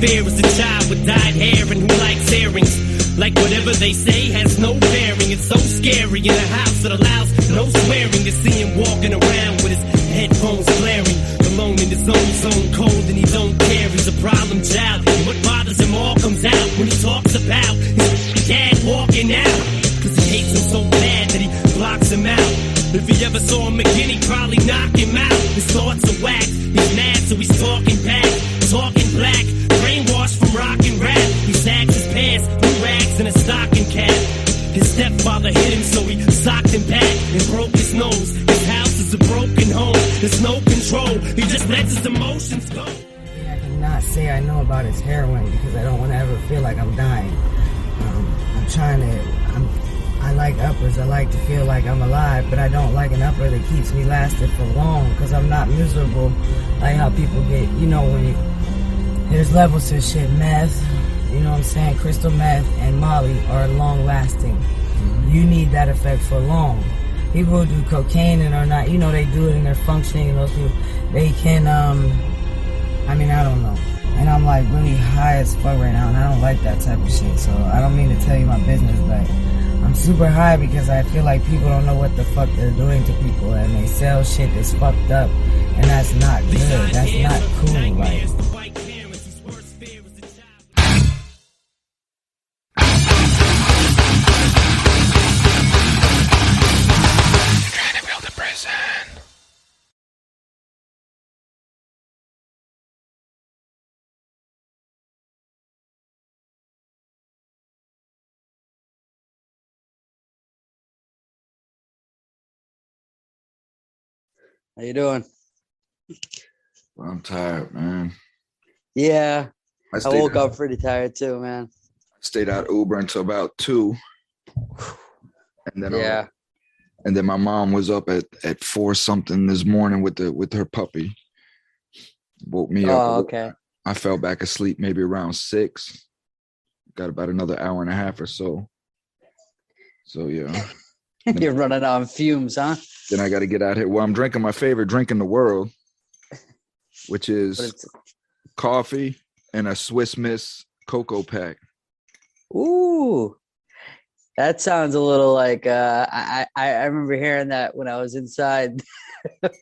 fear is a child with dyed hair and who likes earrings. Like whatever they say has no bearing. It's so scary in a house that allows no swearing. To see him walking around with his headphones blaring, alone in his own zone, cold and he don't care. He's a problem child, and what bothers him all comes out when he talks about his dad walking out. Cause he hates him so bad that he blocks him out. If he ever saw him again, he'd probably knock him out. His thoughts are whacked, he's mad so he's talking back, talking black, brainwashed from rock and rap. He sags his pants, blue rags and a stocking cap. His stepfather hit him so he socked him back and broke his nose. His house is a broken home, there's no control, he just lets his emotions go. I cannot say I know about his heroin because I don't want to ever feel like I'm dying. I like uppers. I like to feel like I'm alive, but I don't like an upper that keeps me lasting for long because I'm not miserable like how people get, there's levels to shit. Meth, you know what I'm saying? Crystal meth and Molly are long lasting. You need that effect for long. People who do cocaine and are not, they do it and they're functioning, and those people, they can, I don't know. And I'm like really high as fuck right now, and I don't like that type of shit, so I don't mean to tell you my business, but I'm super high because I feel like people don't know what the fuck they're doing to people, and they sell shit that's fucked up, and that's not good. That's not cool. Like, trying to build a prison. How you doing? Well, I'm tired, man. Yeah, I woke up up pretty tired too, man. Stayed out Uber until about 2, and then and then my mom was up at 4 something this morning with her puppy. Woke me up. Oh, okay. I fell back asleep maybe around 6. Got about another hour and a half or so. So yeah. You're running on fumes, huh? Then I got to get out here. Well, I'm drinking my favorite drink in the world, which is coffee and a Swiss Miss cocoa pack. Ooh, that sounds a little like I remember hearing that when I was inside.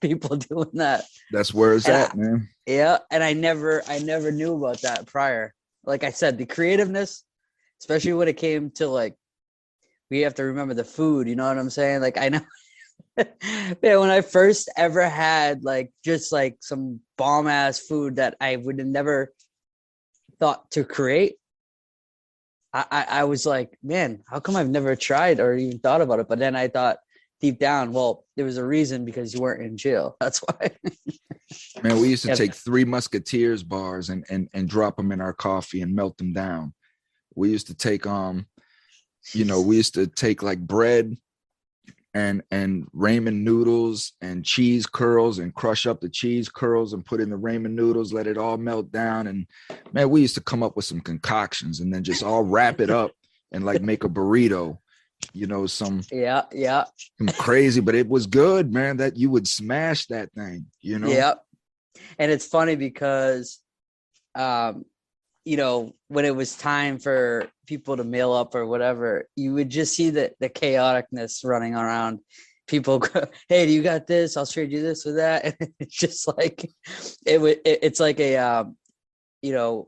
People doing that. That's where it's at, man. Yeah, and I never knew about that prior. Like I said, the creativeness, especially when it came to like, we have to remember the food. You know what I'm saying? Like I know. Man, when I first ever had like just like some bomb ass food that I would have never thought to create, I was like, man, how come I've never tried or even thought about it? But then I thought deep down, well, there was a reason because you weren't in jail. That's why. Man, we used to take 3 Musketeers bars and drop them in our coffee and melt them down. We used to take we used to take like bread and ramen noodles and cheese curls and crush up the cheese curls and put in the ramen noodles, let it all melt down. And man, we used to come up with some concoctions and then just all wrap it up and like make a burrito, some crazy, but it was good, man, that you would smash that thing, Yeah. And it's funny because, when it was time for people to mail up or whatever, you would just see the chaoticness running around. People go, hey, do you got this? I'll trade you this or that. And it's just like, it's like a, the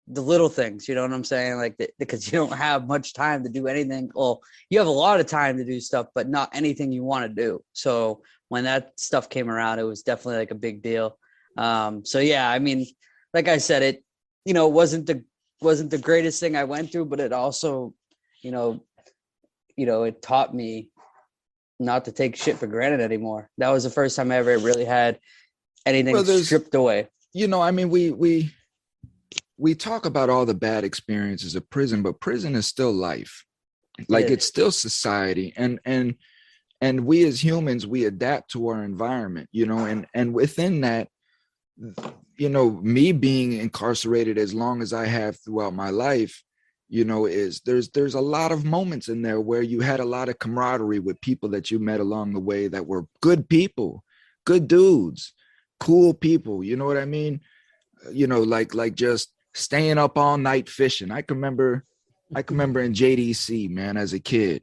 little things, you know what I'm saying? Like, because you don't have much time to do anything. Well, you have a lot of time to do stuff, but not anything you want to do. So when that stuff came around, it was definitely like a big deal. So yeah, I mean, like I said, it, wasn't the greatest thing I went through, but it also, it taught me not to take shit for granted anymore. That was the first time I ever really had anything stripped away. I mean, we talk about all the bad experiences of prison, but prison is still life. Like it's still society. And we as humans, we adapt to our environment, and within that, me being incarcerated as long as I have throughout my life, is there's a lot of moments in there where you had a lot of camaraderie with people that you met along the way that were good people, good dudes, cool people. You know what I mean? Like just staying up all night fishing. I can remember in JDC, man, as a kid,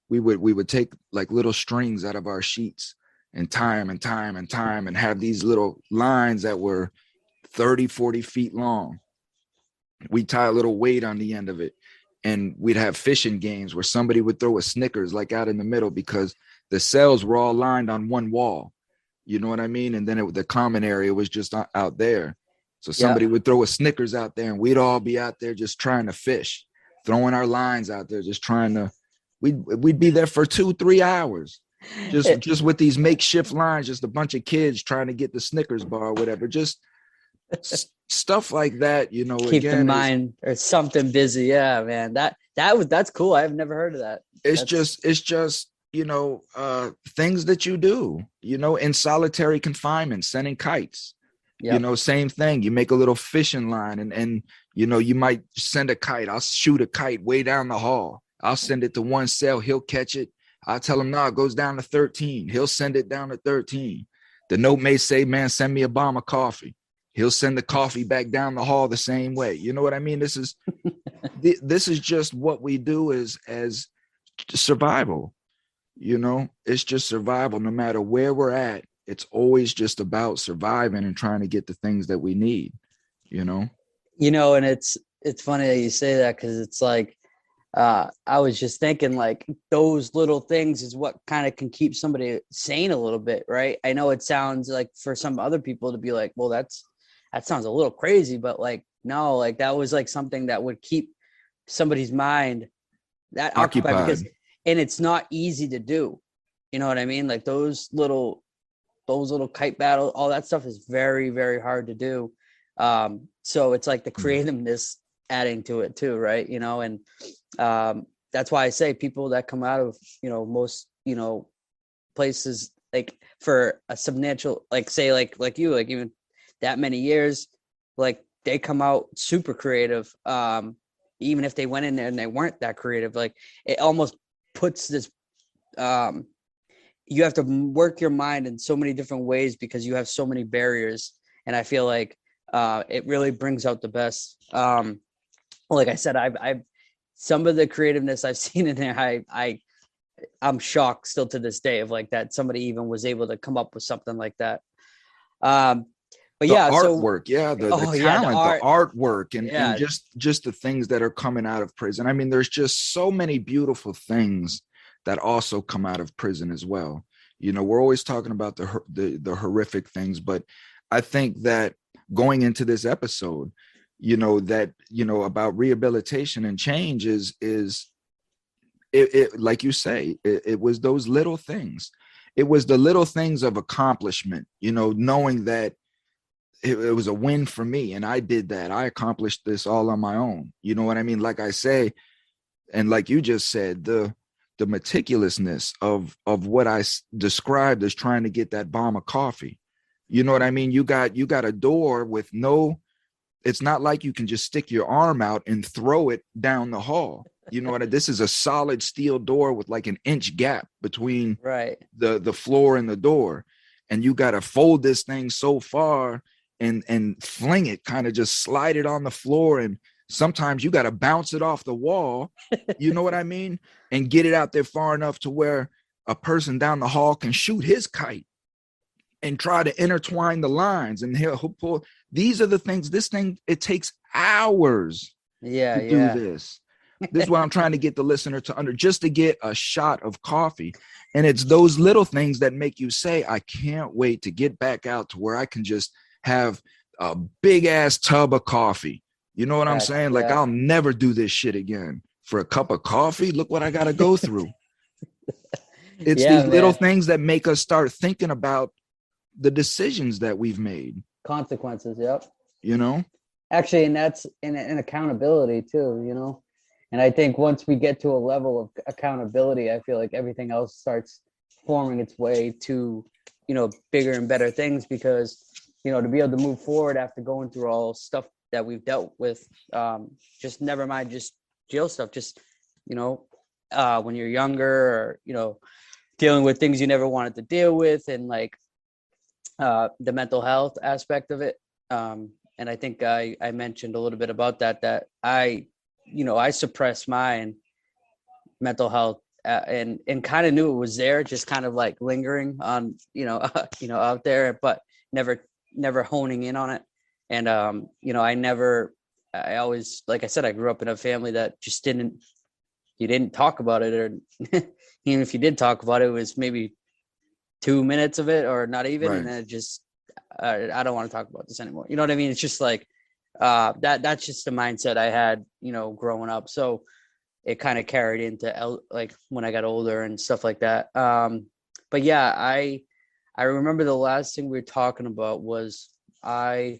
we would take like little strings out of our sheets and tie them and have these little lines that were 30, 40 feet long. We tie a little weight on the end of it, and we'd have fishing games where somebody would throw a Snickers like out in the middle because the cells were all lined on one wall. You know what I mean? And then the common area was just out there. So somebody would throw a Snickers out there and we'd all be out there just trying to fish, throwing our lines out there, just trying to, we'd be there for 2-3 hours. Just with these makeshift lines, just a bunch of kids trying to get the Snickers bar or whatever, just stuff like that, you know. Keep the mind or something busy. Yeah, man. That's cool. I've never heard of that. It's just, you know, things that you do, you know, in solitary confinement, sending kites. Yep. You know, same thing. You make a little fishing line and, you know, you might send a kite. I'll shoot a kite way down the hall. I'll send it to one cell. He'll catch it. I'll tell him, no, it goes down to 13. He'll send it down to 13. The note may say, man, send me a bomb of coffee. He'll send the coffee back down the hall the same way. You know what I mean? This is just what we do as survival. You know, it's just survival. No matter where we're at, it's always just about surviving and trying to get the things that we need, you know? You know, and it's funny that you say that, because it's like, I was just thinking, like, those little things is what kind of can keep somebody sane a little bit, right? I know it sounds like for some other people to be like, well, that sounds a little crazy, but like, no, like that was like something that would keep somebody's mind that occupied because, and it's not easy to do. You know what I mean? Like those little kite battles, all that stuff is very, very hard to do. So it's like the creativeness adding to it too, right? You know, and that's why I say people that come out of, you know, most, you know, places like for a substantial, like say like you, like even that many years, like they come out super creative. Even if they went in there and they weren't that creative, like it almost puts this, you have to work your mind in so many different ways because you have so many barriers. And I feel like it really brings out the best. Like I said, I've some of the creativeness I've seen in there, I'm shocked still to this day of like that somebody even was able to come up with something like that. But the yeah, artwork, the talent, the artwork, and just the things that are coming out of prison. I mean, there's just so many beautiful things that also come out of prison as well. You know, we're always talking about the horrific things, but I think that going into this episode, you know, that, you know, about rehabilitation and change is it like you say, it was those little things. It was the little things of accomplishment, you know, knowing that it was a win for me and I did that. I accomplished this all on my own. You know what I mean? Like I say, and like you just said, the meticulousness of what I described as trying to get that bomb of coffee. You know what I mean? You got a door with it's not like you can just stick your arm out and throw it down the hall. You know what? This is a solid steel door with like an inch gap between the floor and the door. And you got to fold this thing so far and fling it, kind of just slide it on the floor. And sometimes you got to bounce it off the wall. You know what I mean? And get it out there far enough to where a person down the hall can shoot his kite and try to intertwine the lines. And he'll pull. These are the things, it takes hours to do this. This is what I'm trying to get the listener to just to get a shot of coffee. And it's those little things that make you say, I can't wait to get back out to where I can just have a big ass tub of coffee. You know what I'm saying? Like, I'll never do this shit again for a cup of coffee. Look what I got to go through. It's these little things that make us start thinking about the decisions that we've made. Consequences. Yep. You know, actually, and that's in accountability too, you know? And I think once we get to a level of accountability, I feel like everything else starts forming its way to, you know, bigger and better things, because, you know, to be able to move forward after going through all stuff that we've dealt with, just never mind just jail stuff, just, you know, when you're younger, or, you know, dealing with things you never wanted to deal with, and like the mental health aspect of it. And I think I mentioned a little bit about that I suppressed my mental health and kind of knew it was there, just kind of like lingering on, out there, but never honing in on it. And, I always, like I said, I grew up in a family that just you didn't talk about it, or even if you did talk about it, it was maybe 2 minutes of it or not even. Right. And then it just, I don't want to talk about this anymore. You know what I mean? It's just like, that's just the mindset I had, growing up. So it kind of carried into like when I got older and stuff like that. But yeah, I remember the last thing we were talking about was I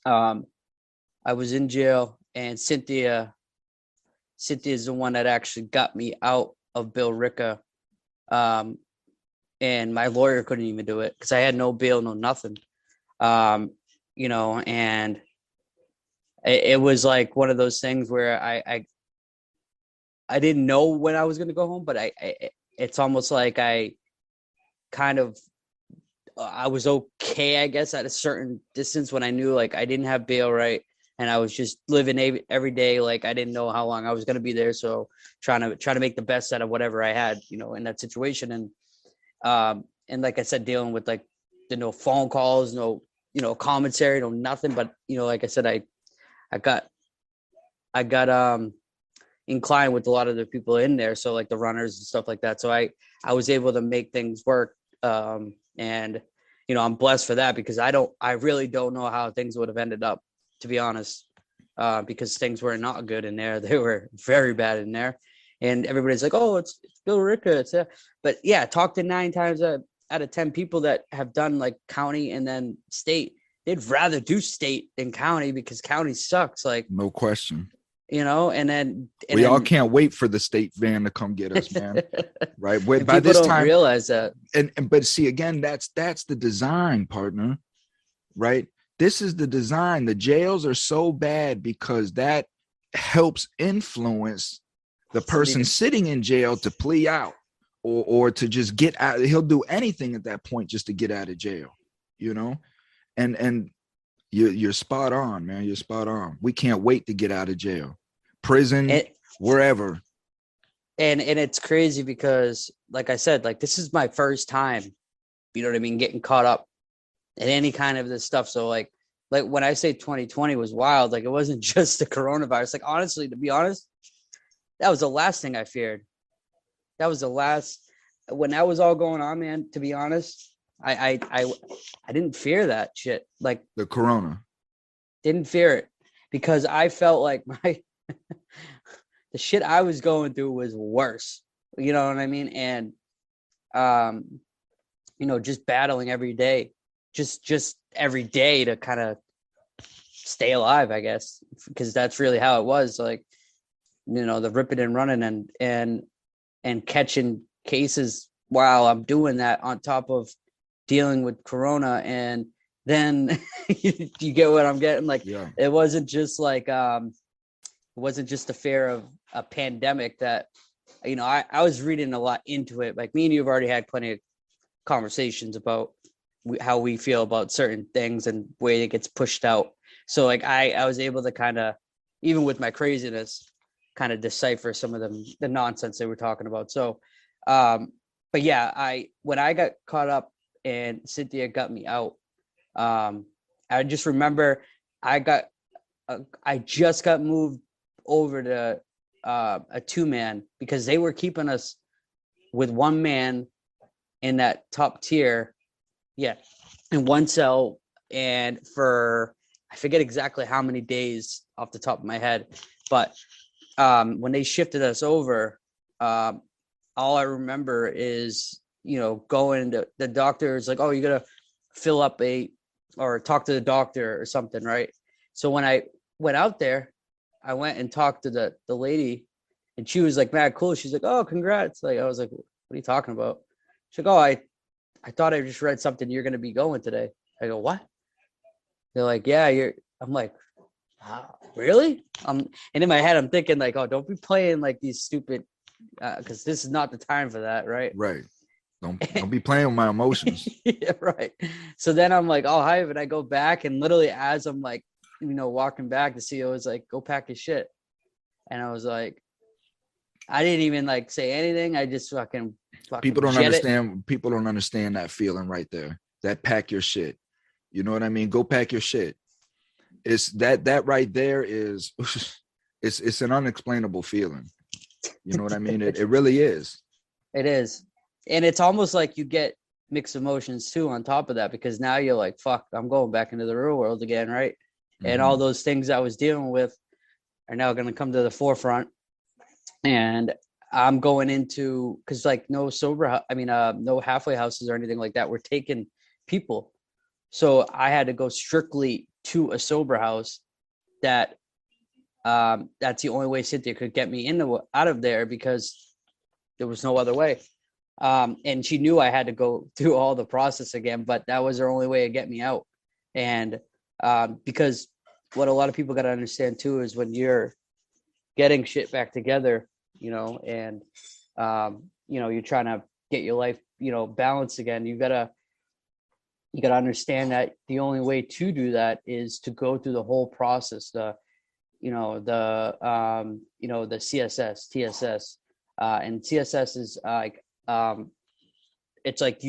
was in jail, and Cynthia is the one that actually got me out of Bill Ricca. And my lawyer couldn't even do it because I had no bail, no nothing. And it was like one of those things where I didn't know when I was going to go home, but it's almost like I was okay, I guess, at a certain distance when I knew like I didn't have bail, right? And I was just living every day like I didn't know how long I was going to be there. So trying to make the best out of whatever I had, in that situation. And like I said, dealing with like no phone calls, no, commentary, no nothing. But, like I said, I got inclined with a lot of the people in there. So like the runners and stuff like that. So I was able to make things work. And, I'm blessed for that, because I really don't know how things would have ended up, to be honest, because things were not good in there. They were very bad in there. And everybody's like, oh, it's Bill Ricca. But yeah, talk to 9 times out of 10 people that have done like county and then state. They'd rather do state than county because county sucks. Like, no question. And we all can't wait for the state van to come get us, man. Right? By this time, realize that. But see, again, that's the design, partner. Right? This is the design. The jails are so bad because that helps influence the person sitting in jail to plea out or to just get out. He'll do anything at that point just to get out of jail, and you're spot on, man. You're spot on. We can't wait to get out of jail, prison, wherever. And it's crazy because, like I said, like this is my first time, you know what I mean, getting caught up in any kind of this stuff. So like when I say 2020 was wild, like it wasn't just the coronavirus. Like honestly, to be honest, that was the last thing I feared. That was the last, when that was all going on, man, to be honest, I didn't fear that shit. Like the corona. Didn't fear it because I felt like the shit I was going through was worse. You know what I mean? And, just battling every day, just every day to kind of stay alive, I guess, because that's really how it was. Like, the ripping and running and catching cases while I'm doing that on top of dealing with corona. And then you get what I'm getting? Like, yeah. It wasn't just like, it wasn't just a fear of a pandemic that, I was reading a lot into it. Like me and you have already had plenty of conversations about how we feel about certain things and way it gets pushed out. So like, I was able to kind of, even with my craziness, kind of decipher some of the nonsense they were talking about. So, but yeah, when I got caught up and Cynthia got me out, I just remember I just got moved over to a 2-man because they were keeping us with 1 man in that top tier. Yeah. In 1 cell. And for, I forget exactly how many days off the top of my head, but when they shifted us over, all I remember is, going to the doctor is like, oh, you got to fill up or talk to the doctor or something. Right. So when I went out there, I went and talked to the lady and she was like, mad cool. She's like, oh, congrats. Like, I was like, what are you talking about? She's like, oh, I thought I just read something. You're going to be going today. I go, what? They're like, yeah, I'm like, really? And in my head, I'm thinking like, oh, don't be playing like these stupid, because this is not the time for that, right? Right. Don't be playing with my emotions. Yeah, right. So then I'm like, oh, hi, and I go back, and literally as I'm like, walking back, the CEO was like, go pack your shit. And I was like, I didn't even like say anything. I just fucking People don't jet it. understand. People don't understand that feeling right there. That pack your shit. You know what I mean? Go pack your shit. It's that right there is it's an unexplainable feeling. You know what I mean? It really is. It is. And it's almost like you get mixed emotions too on top of that, because now you're like, fuck, I'm going back into the real world again, right? And all those things I was dealing with are now going to come to the forefront. And I'm going into, because like no halfway houses or anything like that were taking people. So I had to go strictly to a sober house that's the only way Cynthia could get me out of there, because there was no other way. And she knew I had to go through all the process again, but that was her only way to get me out. And because what a lot of people got to understand too is when you're getting shit back together, and you're trying to get your life, balanced again, you gotta understand that the only way to do that is to go through the whole process, the CSS, TSS, and CSS is like, it's like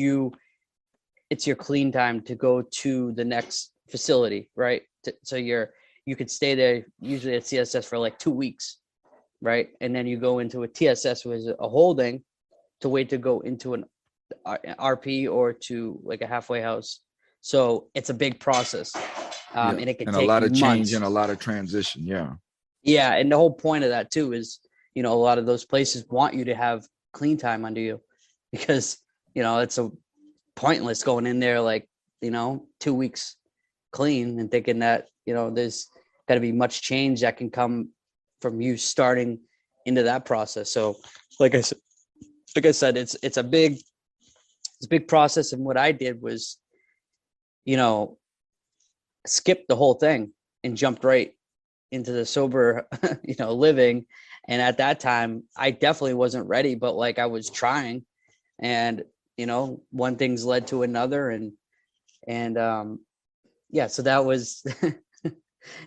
it's your clean time to go to the next facility, right? So you could stay there usually at CSS for like 2 weeks, right? And then you go into a TSS, which is a holding, to wait to go into an RP or to like a halfway house. So it's a big process, and it can take a lot of months. change and a lot of transition. Yeah, and the whole point of that too is, a lot of those places want you to have clean time under you, because it's a pointless going in there like 2 weeks clean and thinking that there's got to be much change that can come from you starting into that process. So like I said, it's a big process. And what I did was skip the whole thing and jumped right into the sober living. And at that time I definitely wasn't ready, but like I was trying, and one thing's led to another, and so that was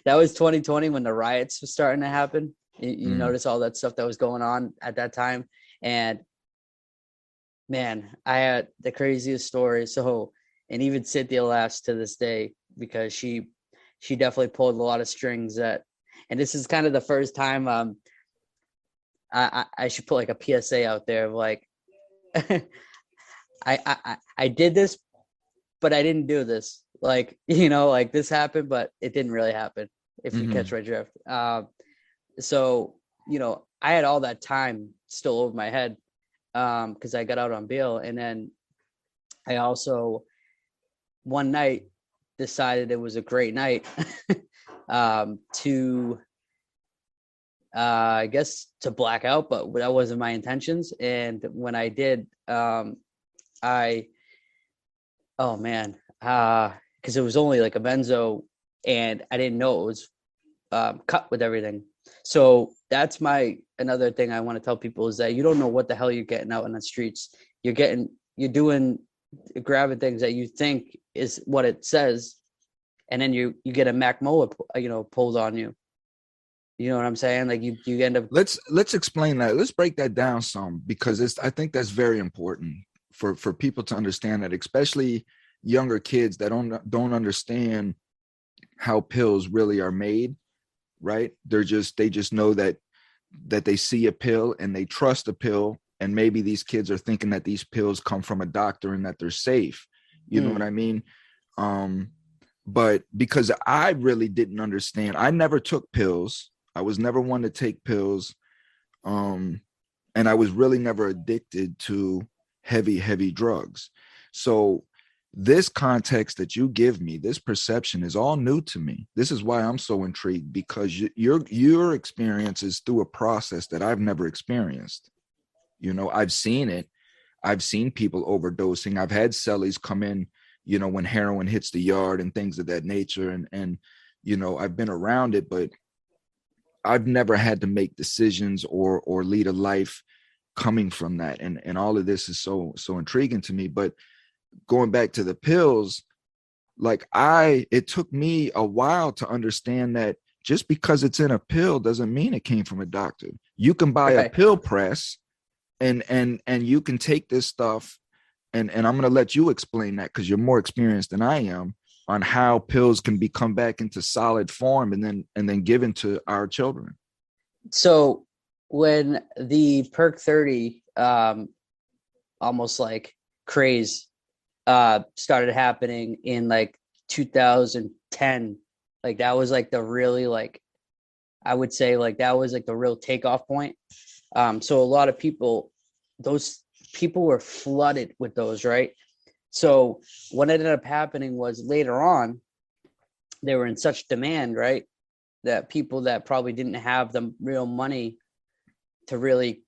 that was 2020 when the riots were starting to happen. You notice all that stuff that was going on at that time. And man, I had the craziest story. So, and even Cynthia laughs to this day, because she definitely pulled a lot of strings and this is kind of the first time I should put like a PSA out there of like, I did this, but I didn't do this. Like, like this happened, but it didn't really happen, if you catch my drift. So, I had all that time still over my head, because I got out on bail. And then I also one night decided it was a great night to I guess to black out, but that wasn't my intentions. And when I did, because it was only like a benzo, and I didn't know it was cut with everything. So that's another thing I want to tell people is that you don't know what the hell you're getting out on the streets. You're grabbing things that you think is what it says, and then you get a Mac Mola, pulled on you. You know what I'm saying? Like you end up. Let's explain that. Let's break that down some, because I think that's very important for people to understand that, especially younger kids that don't understand how pills really are made, right? They just know that they see a pill and they trust a pill, and maybe these kids are thinking that these pills come from a doctor and that they're safe. You know what I mean? But because I really didn't understand, I never took pills. I was never one to take pills. And I was really never addicted to heavy drugs. So this context that you give me, this perception is all new to me. This is why I'm so intrigued, because your experience is through a process that I've never experienced. I've seen it. I've seen people overdosing. I've had cellies come in, when heroin hits the yard and things of that nature. And I've been around it, but I've never had to make decisions or lead a life coming from that. And all of this is so intriguing to me. But going back to the pills, like it took me a while to understand that just because it's in a pill doesn't mean it came from a doctor. You can buy a pill press and you can take this stuff, and I'm going to let you explain that because you're more experienced than I am on how pills can become back into solid form and then given to our children. So when the Perk 30 almost like craze started happening in like 2010, like that was like the really, like I would say like that was like the real takeoff point. So a lot of people, those people were flooded with those, right? So what ended up happening was later on, they were in such demand, right, that people that probably didn't have the real money to really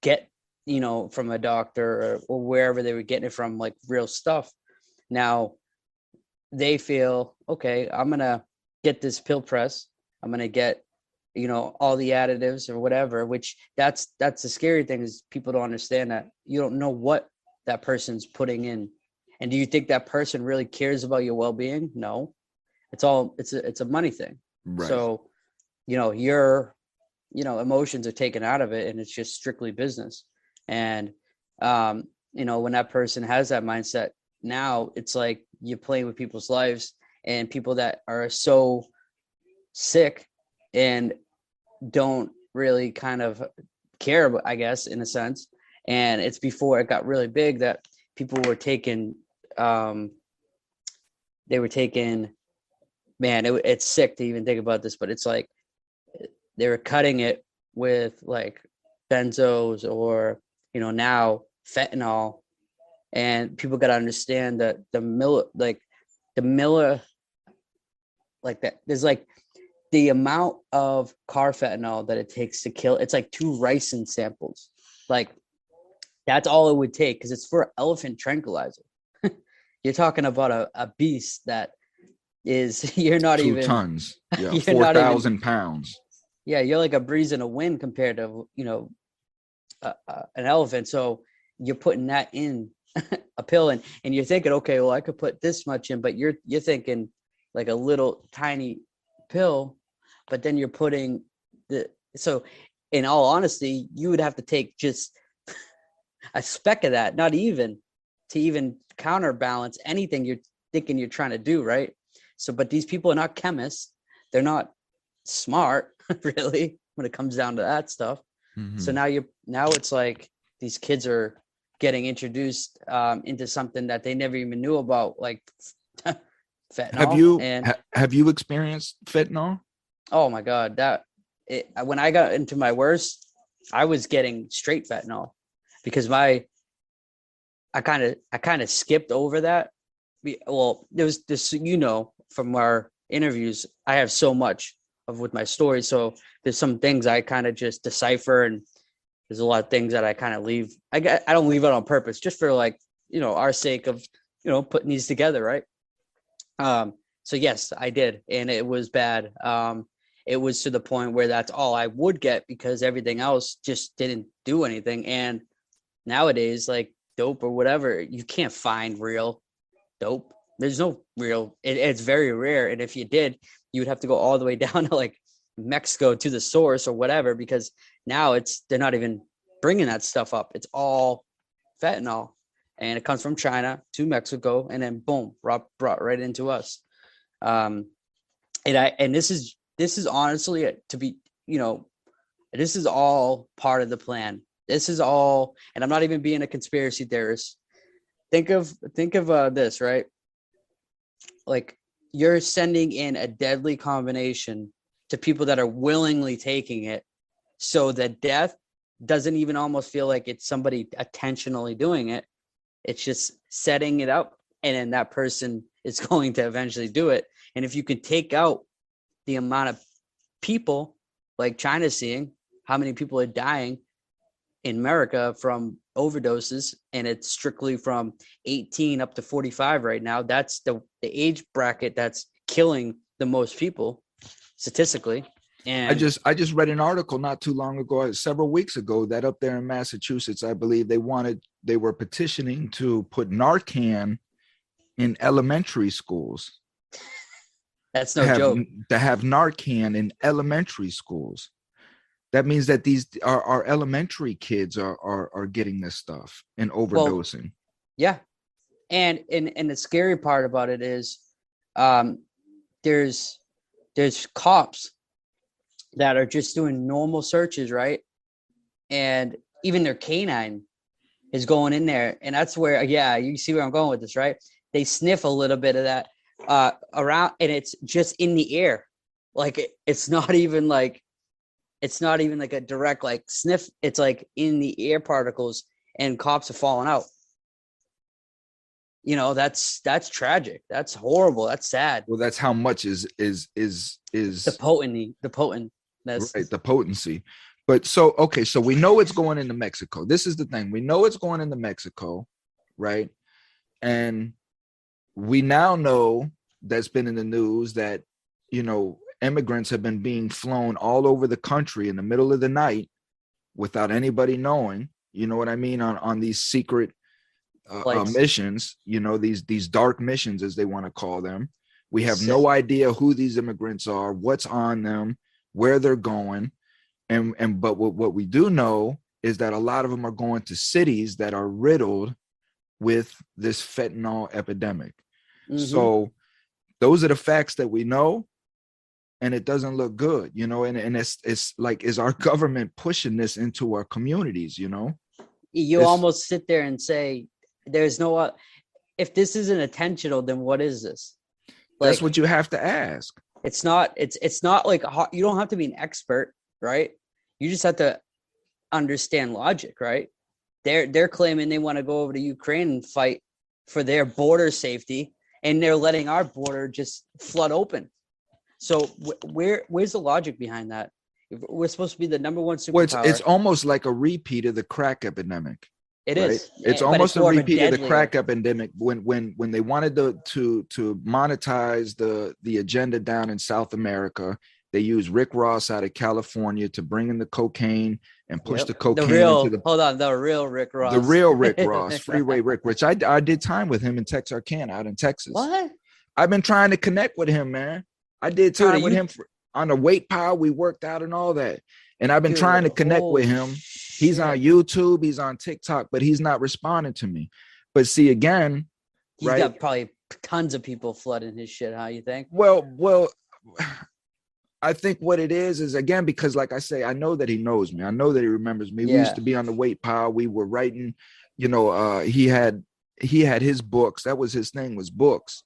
get, you know, from a doctor or wherever they were getting it from, like real stuff. Now they feel, okay, I'm going to get this pill press. I'm going to get, you know, all the additives or whatever, which that's the scary thing is people don't understand that you don't know what that person's putting in. And do you think that person really cares about your well-being? No, it's a money thing. Right. So, you know, your, you know, emotions are taken out of it and it's just strictly business. And, you know, when that person has that mindset, now it's like you're playing with people's lives, and people that are so sick and don't really kind of care, I guess, in a sense. And it's before it got really big that people were taking, man, it's sick to even think about this, but it's like they were cutting it with like benzos or, you know, now fentanyl. And people got to understand that there's like the amount of carfentanil that it takes to kill, it's like 2 ricin samples. Like that's all it would take, because it's for elephant tranquilizer. You're talking about a beast that is, you're not 2 even 2 tons. Yeah, 4,000 pounds. Yeah, you're like a breeze in a wind compared to, you know, an elephant. So you're putting that in a pill, and you're thinking, okay, well, I could put this much in, but you're thinking like a little tiny pill, but then you're putting so in all honesty, you would have to take just a speck of that, not even to even counterbalance anything you're thinking you're trying to do, right? So, but these people are not chemists. They're not smart, really, when it comes down to that stuff. Mm-hmm. So now it's like these kids are getting introduced into something that they never even knew about, like fentanyl. Have you experienced fentanyl? Oh my God, when I got into my worst, I was getting straight fentanyl because I kind of skipped over that. Well, there was this, you know, from our interviews, I have so much with my story, so there's some things I kind of just decipher, and there's a lot of things that I kind of leave. I don't leave it on purpose, just for like, you know, our sake of, you know, putting these together, right? So yes, I did, and it was bad. It was to the point where that's all I would get because everything else just didn't do anything. And nowadays, like dope or whatever, you can't find real dope. There's no real. It's very rare, and if you did, you would have to go all the way down to like Mexico to the source or whatever, because now they're not even bringing that stuff up. It's all fentanyl, and it comes from China to Mexico, and then boom, brought right into us. And this is honestly, to be, you know, this is all part of the plan. This is all, and I'm not even being a conspiracy theorist. Think of this, right? Like you're sending in a deadly combination to people that are willingly taking it, so that death doesn't even almost feel like it's somebody intentionally doing it. It's just setting it up, and then that person is going to eventually do it. And if you can take out the amount of people like China's seeing, how many people are dying in America from overdoses, and it's strictly from 18 up to 45 right now. That's the age bracket that's killing the most people statistically. And I just read an article not too long ago, several weeks ago, that up there in Massachusetts, I believe they were petitioning to put Narcan in elementary schools. that's no joke. To have Narcan in elementary schools. That means that these our elementary kids are getting this stuff and overdosing. Well, yeah. And the scary part about it is there's cops that are just doing normal searches, right? And even their canine is going in there. And that's where, you see where I'm going with this, right? They sniff a little bit of that around, and it's just in the air. Like it's not even like a direct like sniff. It's like in the air particles, and cops are falling out. You know, that's tragic. That's horrible. That's sad. Well, that's how much is the potent. That's right, the potency. But so we know it's going into Mexico. This is the thing. We know it's going into Mexico, right? And we now know, that's been in the news, that, you know, immigrants have been being flown all over the country in the middle of the night without anybody knowing, you know what I mean, on these secret missions, you know, these dark missions, as they want to call them. We have no idea who these immigrants are, what's on them, where they're going. But what we do know is that a lot of them are going to cities that are riddled with this fentanyl epidemic. Mm-hmm. So those are the facts that we know, and it doesn't look good, you know, and it's like, is our government pushing this into our communities, you know? You almost sit there and say, there's no, if this isn't intentional, then what is this? Like, that's what you have to ask. It's not like, you don't have to be an expert, right? You just have to understand logic, right? They're claiming they want to go over to Ukraine and fight for their border safety, and they're letting our border just flood open. So where's the logic behind that? If we're supposed to be the number one superpower. Well, it's almost like a repeat of the crack epidemic. It is. It's almost a repeat of the crack epidemic when they wanted to monetize the agenda down in South America. They used Rick Ross out of California to bring in the cocaine and push the cocaine the real Rick Ross. The real Rick Ross, Freeway Rick, which I did time with him in Texarkana, out in Texas. What? I've been trying to connect with him, man. I did time with him on the weight pile. We worked out and all that. And I've been trying to connect with him. He's on YouTube, he's on TikTok, but he's not responding to me. But see, again, he's got probably tons of people flooding his shit, huh, you think? Well, I think what it is again, because like I say, I know that he knows me. I know that he remembers me. Yeah. We used to be on the weight pile. We were writing, you know, he had his books. That was his thing, was books.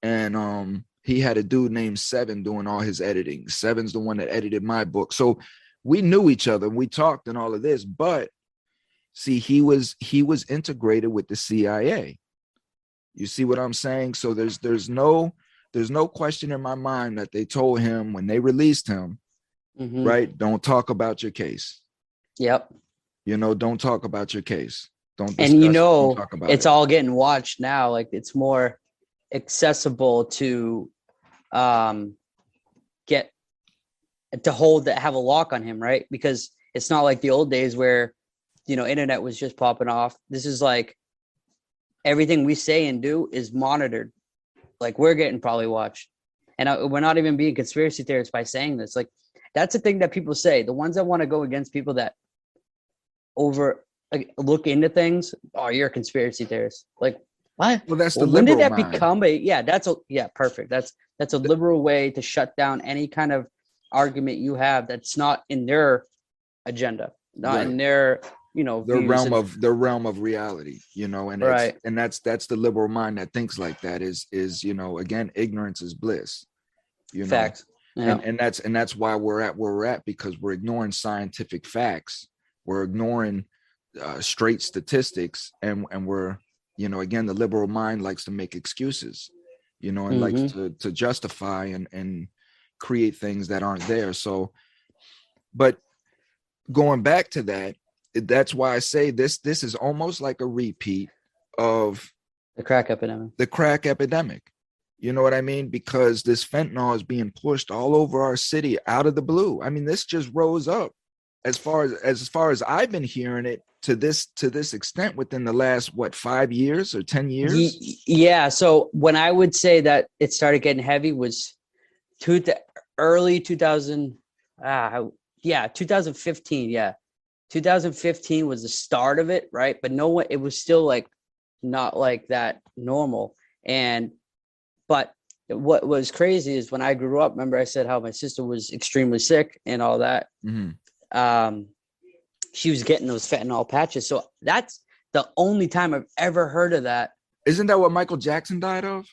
And he had a dude named Seven doing all his editing. Seven's the one that edited my book. So we knew each other. We talked and all of this, but see, he was integrated with the CIA. You see what I'm saying? So there's no question in my mind that they told him when they released him, mm-hmm. right? Don't talk about your case. Yep. You know, don't talk about your case. Don't. And you know, it's all getting watched now. Like it's more accessible to have a lock on him, right? Because it's not like the old days where, you know, internet was just popping off. This is like everything we say and do is monitored. Like we're getting probably watched, and we're not even being conspiracy theorists by saying this. Like that's the thing that people say. The ones that want to go against people that look into things, oh, you're a conspiracy theorist. Like what? Well, that's the liberal when did that mind. Become perfect. That's a liberal way to shut down any kind of argument you have that's not in their agenda, not in their, you know, their realm of reality, you know, and right. And that's the liberal mind that thinks like that is, you know, again, ignorance is bliss, you know. Facts. Yeah. And that's why we're at where we're at, because we're ignoring scientific facts. We're ignoring straight statistics, and we're, you know, again, the liberal mind likes to make excuses, you know, and mm-hmm. likes to justify and create things that aren't there. So, but going back to that, that's why I say this is almost like a repeat of the crack epidemic. You know what I mean? Because this fentanyl is being pushed all over our city out of the blue. I mean, this just rose up as far as I've been hearing it to this extent within the last 5 years or 10 years. Yeah. So when I would say that it started getting heavy was early 2000. 2015. Yeah, 2015 was the start of it, right? But it was still like not like that normal. But what was crazy is when I grew up, remember I said how my sister was extremely sick and all that. Mm-hmm. She was getting those fentanyl patches. So that's the only time I've ever heard of that. Isn't that what Michael Jackson died of?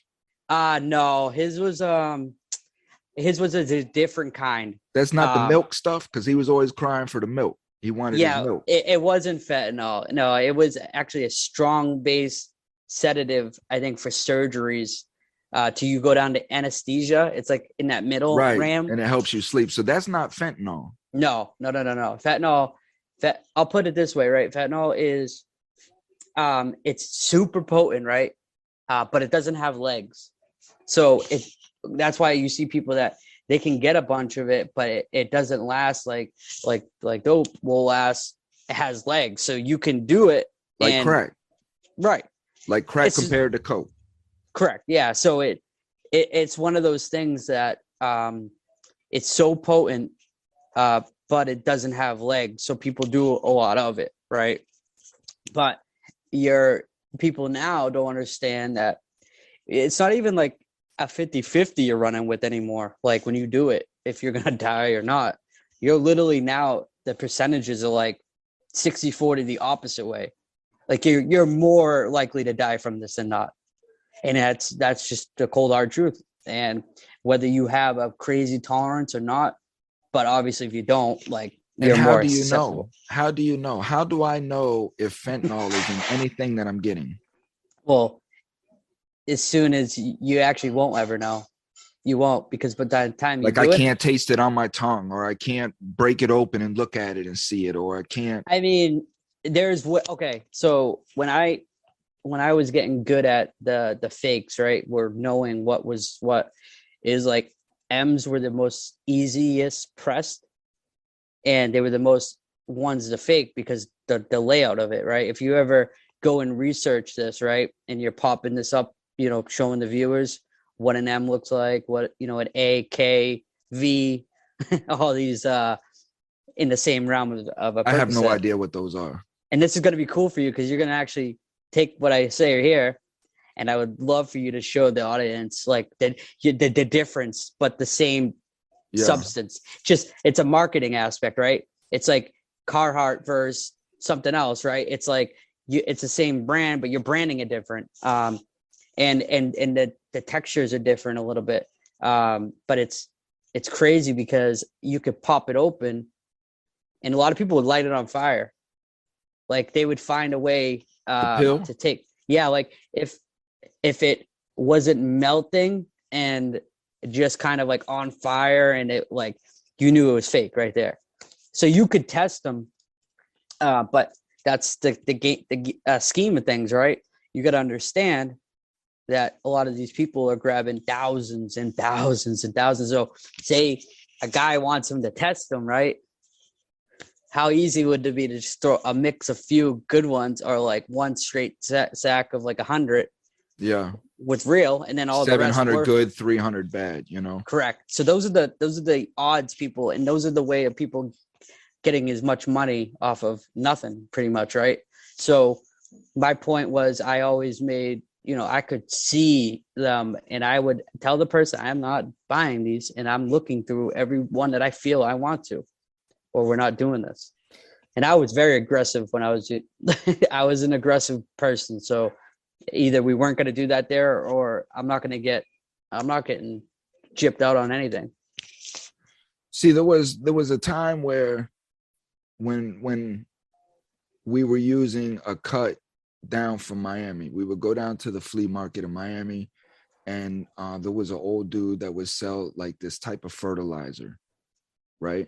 No, his was a different kind. That's not the milk stuff, because he was always crying for the milk. He wanted his milk. It wasn't fentanyl. No, it was actually a strong base sedative, I think, for surgeries. Till you go down to anesthesia. It's like in that middle ram. And it helps you sleep. So that's not fentanyl. No. Fentanyl, I'll put it this way, right? Fentanyl is, it's super potent, right? But it doesn't have legs. So that's why you see people that they can get a bunch of it, but it doesn't last like dope will last. It has legs. So you can do it. Like crack. Right. Like crack compared to coke. Correct. Yeah. So it's one of those things that it's so potent, but it doesn't have legs. So people do a lot of it, right? But people now don't understand that it's not even like a 50-50 you're running with anymore. Like when you do it, if you're going to die or not, you're literally now the percentages are like 60-40 the opposite way. Like you're more likely to die from this than not. And that's just the cold hard truth. And whether you have a crazy tolerance or not, but obviously if you don't, like, you're and more how do you susceptible. know? How do you know? How do I know if fentanyl is in anything that I'm getting? Well, as soon as you actually won't ever know. You won't, because by the time you can't taste it on my tongue, or I can't break it open and look at it and see it, or I can't. I mean, so when I was getting good at the fakes, right, we're knowing what is like, M's were the most easiest pressed, and they were the most ones to fake because the layout of it, right? If you ever go and research this, right, and you're popping this up, showing the viewers what an M looks like, what, an A, K, V, all these in the same realm of a Percocet. I have no idea what those are. And this is going to be cool for you because you're going to actually take what I say here, and I would love for you to show the audience like the difference, but the same substance. Just it's a marketing aspect, right? It's like Carhartt versus something else, right? It's like it's the same brand, but you're branding it different. And the textures are different a little bit. But it's crazy because you could pop it open, and a lot of people would light it on fire. Like they would find a way to take, like if it wasn't melting and just kind of like on fire, and it like you knew it was fake right there. So you could test them, but that's the scheme of things, right? You got to understand that a lot of these people are grabbing thousands and thousands and thousands. So say a guy wants him to test them, right? How easy would it be to just throw a mix of few good ones, or like one straight sack of like 100? Yeah. With real, and then all 700 good, 300 bad, Correct. So those are the odds, people, and those are the way of people getting as much money off of nothing, pretty much, right? So my point was, I always made, I could see them, and I would tell the person, I'm not buying these, and I'm looking through every one that I feel I want to, or we're not doing this. And I was very aggressive when I was an aggressive person. So either we weren't going to do that there, or I'm not getting gypped out on anything. See, there was a time where when we were using a cut down from Miami, we would go down to the flea market in Miami, and there was an old dude that would sell like this type of fertilizer, right?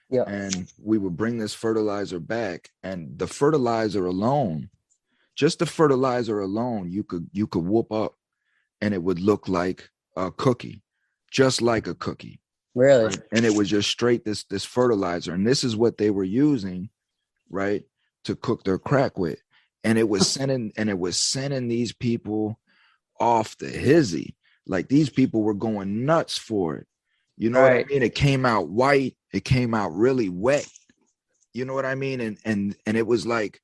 Yeah. And we would bring this fertilizer back, and the fertilizer alone, just the fertilizer alone, you could whoop up, and it would look like a cookie, just like a cookie. Really? Right? And it was just straight this fertilizer. And this is what they were using, right, to cook their crack with. And it was sending these people off the hizzy. Like these people were going nuts for it. You know what I mean? It came out white. It came out really wet. You know what I mean? And it was like,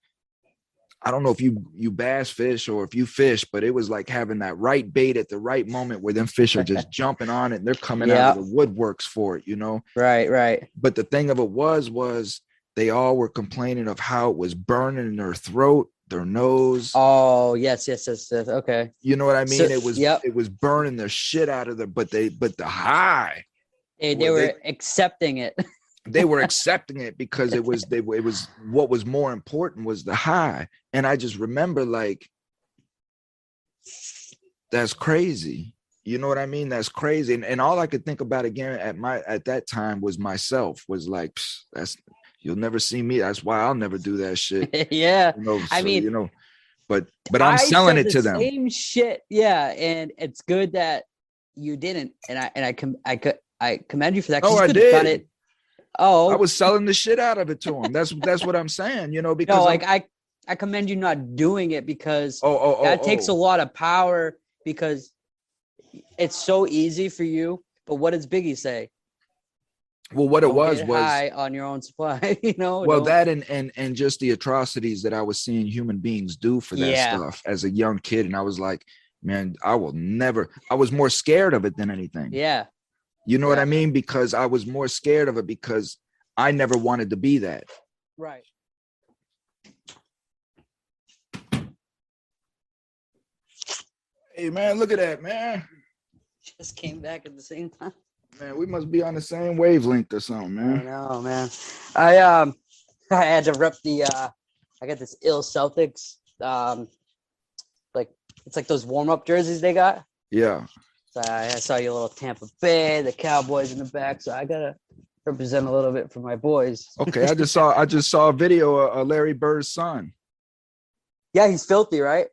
I don't know if you bass fish or if you fish, but it was like having that right bait at the right moment where them fish are just jumping on it and they're coming out of the woodworks for it, you know? Right. But the thing of it was they all were complaining of how it was burning in their throat, their nose. Oh, yes. Okay. You know what I mean? So, it was burning the shit out of them, but the high. They were accepting it. They were accepting it because it was what was more important was the high. And I just remember like, that's crazy. You know what I mean? That's crazy. And all I could think about again at that time was myself, was like, you'll never see me. That's why I'll never do that shit. Yeah. You know, so, I mean, you know, but I'm selling it to them. Same shit. Yeah. And it's good that you didn't. And I commend you for that. Oh, I did. Done it. Oh, I was selling the shit out of it to him. That's what I'm saying, you know, because no, like I commend you not doing it because that takes a lot of power, because it's so easy for you. But what does Biggie say? Well, what it was high on your own supply, you know. Well, that and just the atrocities that I was seeing human beings do for that stuff as a young kid, and I was like, man, I was more scared of it than anything. Yeah. You know what I mean? Because I was more scared of it because I never wanted to be that. Right. Hey, man, look at that, man. Just came back at the same time. Man, we must be on the same wavelength or something, man. I know, man. I had to rep I got this ill Celtics. Like it's like those warm-up jerseys they got. Yeah. So I saw you a little Tampa Bay, the Cowboys in the back. So I gotta represent a little bit for my boys. Okay, I just saw a video of Larry Bird's son. Yeah, he's filthy, right?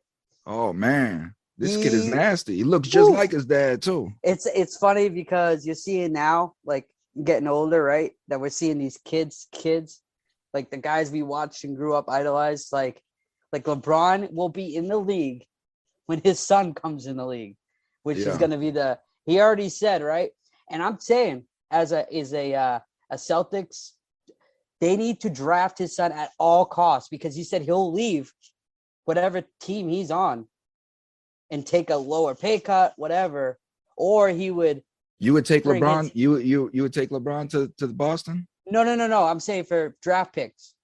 Oh man, this kid is nasty. He looks just like his dad too. It's funny because you're seeing now, like getting older, right? That we're seeing these kids, like the guys we watched and grew up idolized. Like LeBron will be in the league when his son comes in the league, which is going to be he already said, right? And I'm saying as a Celtics, they need to draft his son at all costs, because he said he'll leave whatever team he's on and take a lower pay cut, whatever, or he would. You would take LeBron. You would take LeBron to Boston? No. I'm saying for draft picks.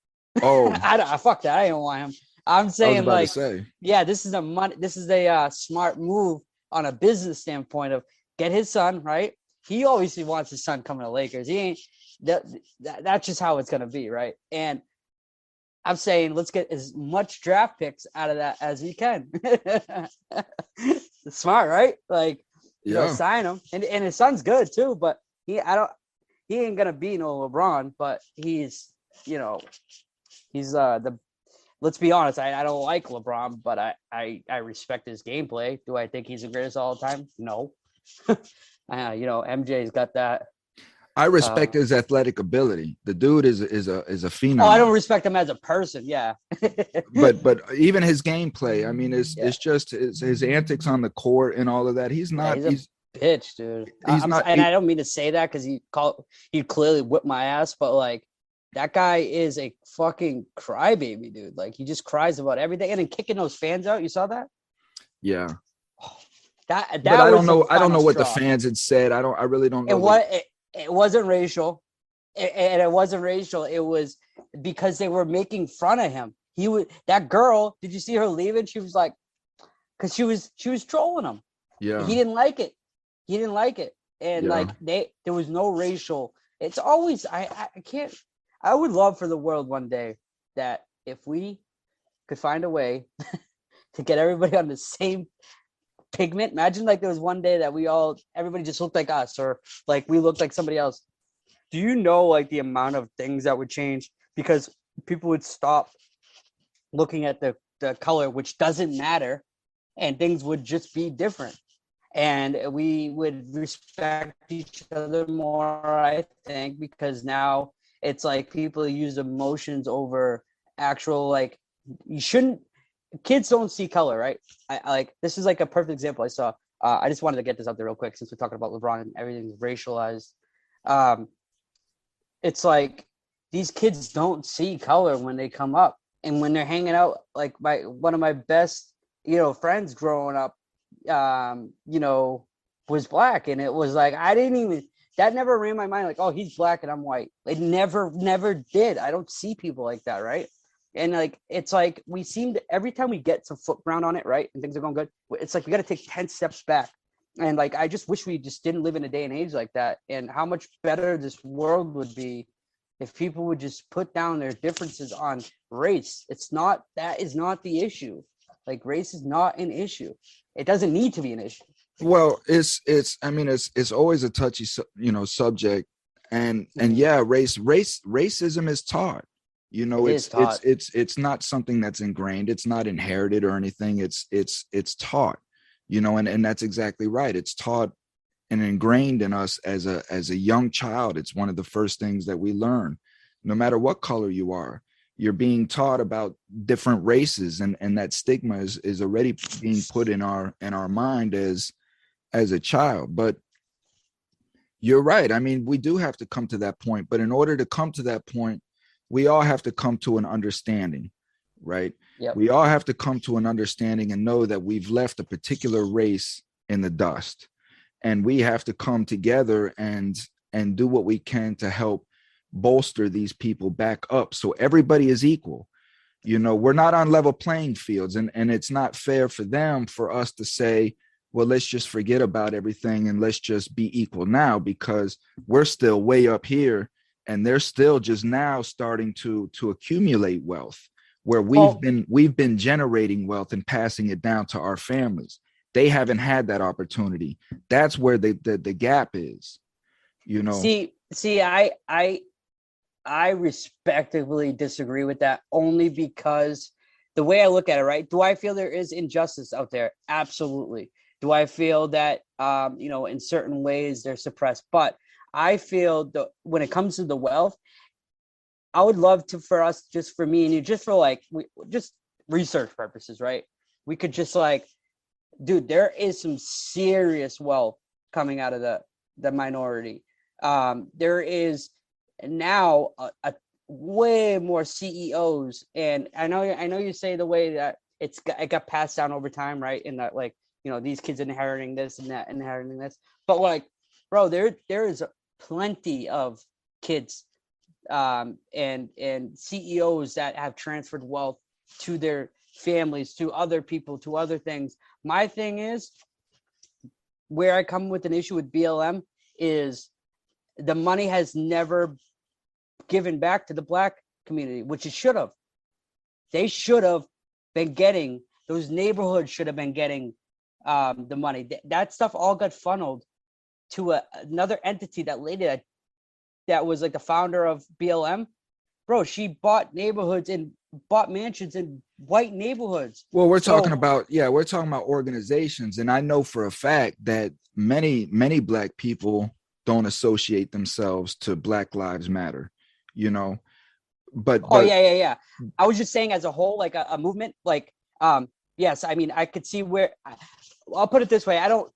Oh, fuck that. I don't want him. I'm saying this is this is a smart move on a business standpoint of get his son, right? He obviously wants his son coming to Lakers. He ain't that's just how it's gonna be, right? And I'm saying let's get as much draft picks out of that as we can. It's smart, right? Like, you know, sign him. And his son's good too, but he ain't gonna be no LeBron, but he's let's be honest, I don't like LeBron, but I respect his gameplay. Do I think he's the greatest all the time? No. MJ's got that. I respect his athletic ability. The dude is a phenom. Oh, I don't respect him as a person. Yeah. but even his gameplay, I mean, it's just his antics on the court and all of that. He's not. He's a bitch, dude. He's not. And I don't mean to say that because he clearly whipped my ass, but like that guy is a fucking crybaby, dude. Like he just cries about everything, and then kicking those fans out. You saw that? Yeah. That but I don't know. I don't know what the fans had said. I really don't know. It wasn't racial, and it wasn't racial. It was because they were making fun of him. That girl. Did you see her leaving? She was like, because she was trolling him. Yeah. He didn't like it, and there was no racial. It's always I can't. I would love for the world one day that if we could find a way to get everybody on the same pigment. Imagine like there was one day that everybody just looked like us, or like we looked like somebody else. Do you know like the amount of things that would change because people would stop looking at the color, which doesn't matter, and things would just be different. and we would respect each other more, I think, because now it's like people use emotions over actual, like, you shouldn't, kids don't see color, right? I like, this is like a perfect example I saw. I just wanted to get this out there real quick since we're talking about LeBron and everything's racialized. It's like these kids don't see color when they come up, and when they're hanging out, like one of my best, friends growing up, was black, and it was like that never ran my mind, like, oh, he's black and I'm white. It never did. I don't see people like that, right? And like, it's like we seem to, every time we get some foot ground on it, right, and things are going good, it's like we got to take 10 steps back. And like, I just wish we just didn't live in a day and age like that. And how much better this world would be if people would just put down their differences on race. That is not the issue. Like, race is not an issue. It doesn't need to be an issue. Well, it's always a touchy, subject. And yeah, racism is taught. It's not something that's ingrained. It's not inherited or anything. It's taught, and that's exactly right. It's taught and ingrained in us as a young child. It's one of the first things that we learn. No matter what color you are, you're being taught about different races, and that stigma is already being put in our mind as a child. But you're right. I mean, we do have to come to that point. But in order to come to that point, we all have to come to an understanding, right? Yep. We all have to come to an understanding and know that we've left a particular race in the dust, and we have to come together and do what we can to help bolster these people back up so everybody is equal. We're not on level playing fields, and it's not fair for us to say, well, let's just forget about everything and let's just be equal now, because we're still way up here. And they're still just now starting to accumulate wealth, where we've been generating wealth and passing it down to our families. They haven't had that opportunity. That's where the gap is. See, I respectfully disagree with that, only because the way I look at it, right? Do I feel there is injustice out there? Absolutely. Do I feel that in certain ways they're suppressed? But I feel that when it comes to the wealth, I would love to, for us, just for me and you, just for just research purposes, right? We could just dude, there is some serious wealth coming out of the minority. There is now a way more CEOs, and I know you say the way that it got passed down over time, right? In that, these kids inheriting this and that, inheriting this, but bro, there is plenty of kids and CEOs that have transferred wealth to their families, to other people, to other things. My thing is, where I come with an issue with BLM is the money has never given back to the Black community, which it should have. They should have been getting, those neighborhoods should have been getting the money. That stuff all got funneled to another entity, that lady that was like the founder of BLM. Bro, she bought neighborhoods and bought mansions in white neighborhoods. Well, we're talking about organizations, and I know for a fact that many Black people don't associate themselves to Black Lives Matter, but yeah. I was just saying, as a whole, like a movement, yes, I mean, I could see where, I'll put it this way. I don't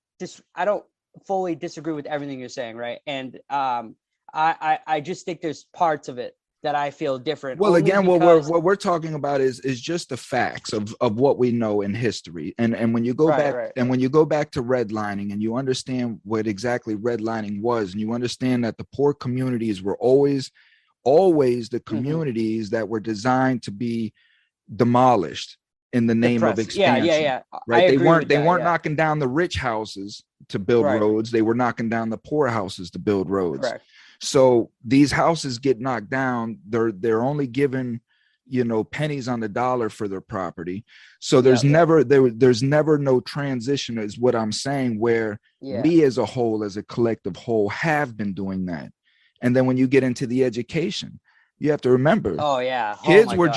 fully disagree with everything you're saying, right? And I just think there's parts of it that I feel different. Well, again, what we're talking about is just the facts of what we know in history. And when you go back and when you go back to redlining, and you understand what exactly redlining was, and you understand that the poor communities were always the communities that were designed to be demolished in the name of expansion. Yeah. Right. They weren't knocking down the rich houses to build roads. They were knocking down the poor houses to build roads. Correct. So these houses get knocked down. They're only given, pennies on the dollar for their property. So there's never no transition, is what I'm saying, where we as a whole, as a collective whole, have been doing that. And then when you get into the education, you have to remember, kids were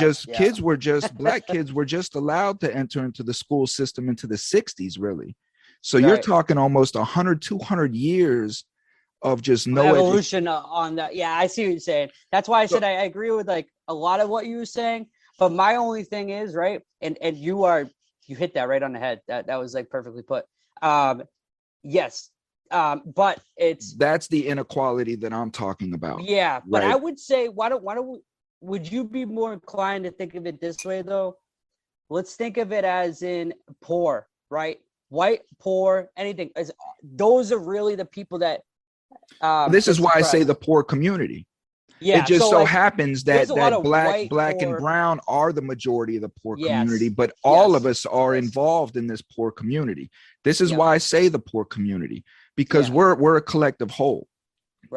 just Black kids were just allowed to enter into the school system into the 60s, really. So you're talking almost 100, 200 years of just no evolution on that. Yeah, I see what you're saying. That's why I said I agree with like a lot of what you were saying. But my only thing is, right, and you hit that right on the head. That was like perfectly put. Yes. But that's the inequality that I'm talking about. Yeah, but I would say would you be more inclined to think of it this way though? Let's think of it as in poor, right? White, poor, anything. Those are really the people that this is why I say the poor community. Yeah, it just so happens that black and brown are the majority of the poor community, but all of us are involved in this poor community. This is why I say the poor community, because we're a collective whole,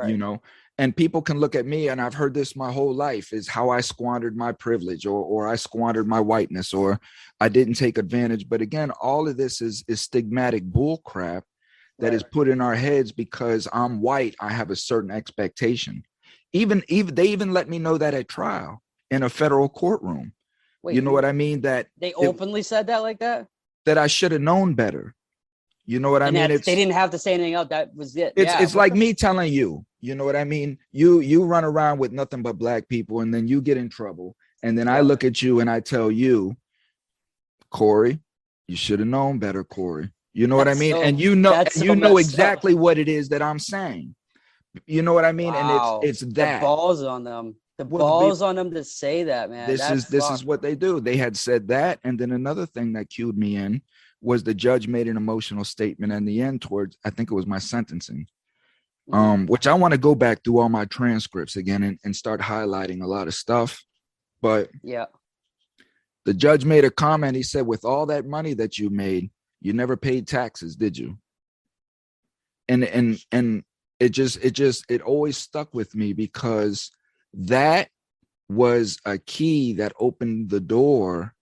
you know, and people can look at me, and I've heard this my whole life, is how I squandered my privilege or I squandered my whiteness or I didn't take advantage. But again, all of this is stigmatic bull crap that is put in our heads because I'm white. I have a certain expectation. Even they even let me know that at trial in a federal courtroom. Wait, you know what I mean? That they openly said that like that? That I should have known better. You know what I mean? They didn't have to say anything else. That was it. It's like me telling you, you know what I mean? You run around with nothing but black people and then you get in trouble. And then I look at you and I tell you, Cory, you should have known better, Cory. You know what I mean? And you know exactly what it is that I'm saying. You know what I mean? Wow. And it's that the balls on them. The balls on them to say that, man. This is what they do. They had said that, and then another thing that cued me in was the judge made an emotional statement in the end towards, I think it was my sentencing, which I want to go back through all my transcripts again and start highlighting a lot of stuff. But the judge made a comment. He said, with all that money that you made, you never paid taxes, did you? And it always stuck with me because that was a key that opened the door,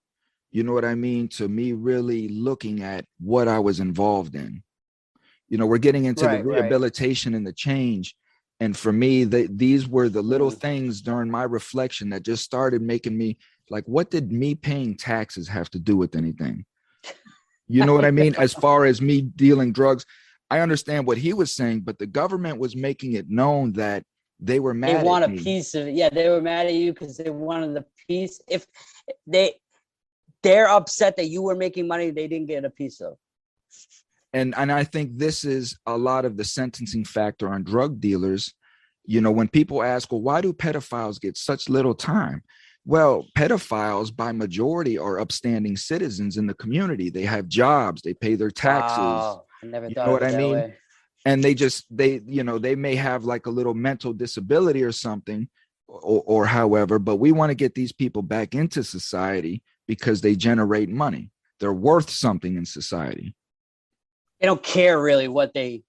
you know what I mean, to me really looking at what I was involved in. You know, we're getting into the rehabilitation and the change. And for me, these were the little things during my reflection that just started making me like, what did me paying taxes have to do with anything? You know what I mean? As far as me dealing drugs, I understand what he was saying, but the government was making it known that they were mad at me. They want a piece of it. Yeah, they were mad at you because they wanted the piece. If they're upset that you were making money they didn't get a piece of. And I think this is a lot of the sentencing factor on drug dealers. You know, when people ask, well, why do pedophiles get such little time? Well, pedophiles by majority are upstanding citizens in the community. They have jobs, they pay their taxes. Wow. I never thought of it that way. And they may have like a little mental disability or something or however, but we want to get these people back into society because they generate money. They're worth something in society. They don't care really what they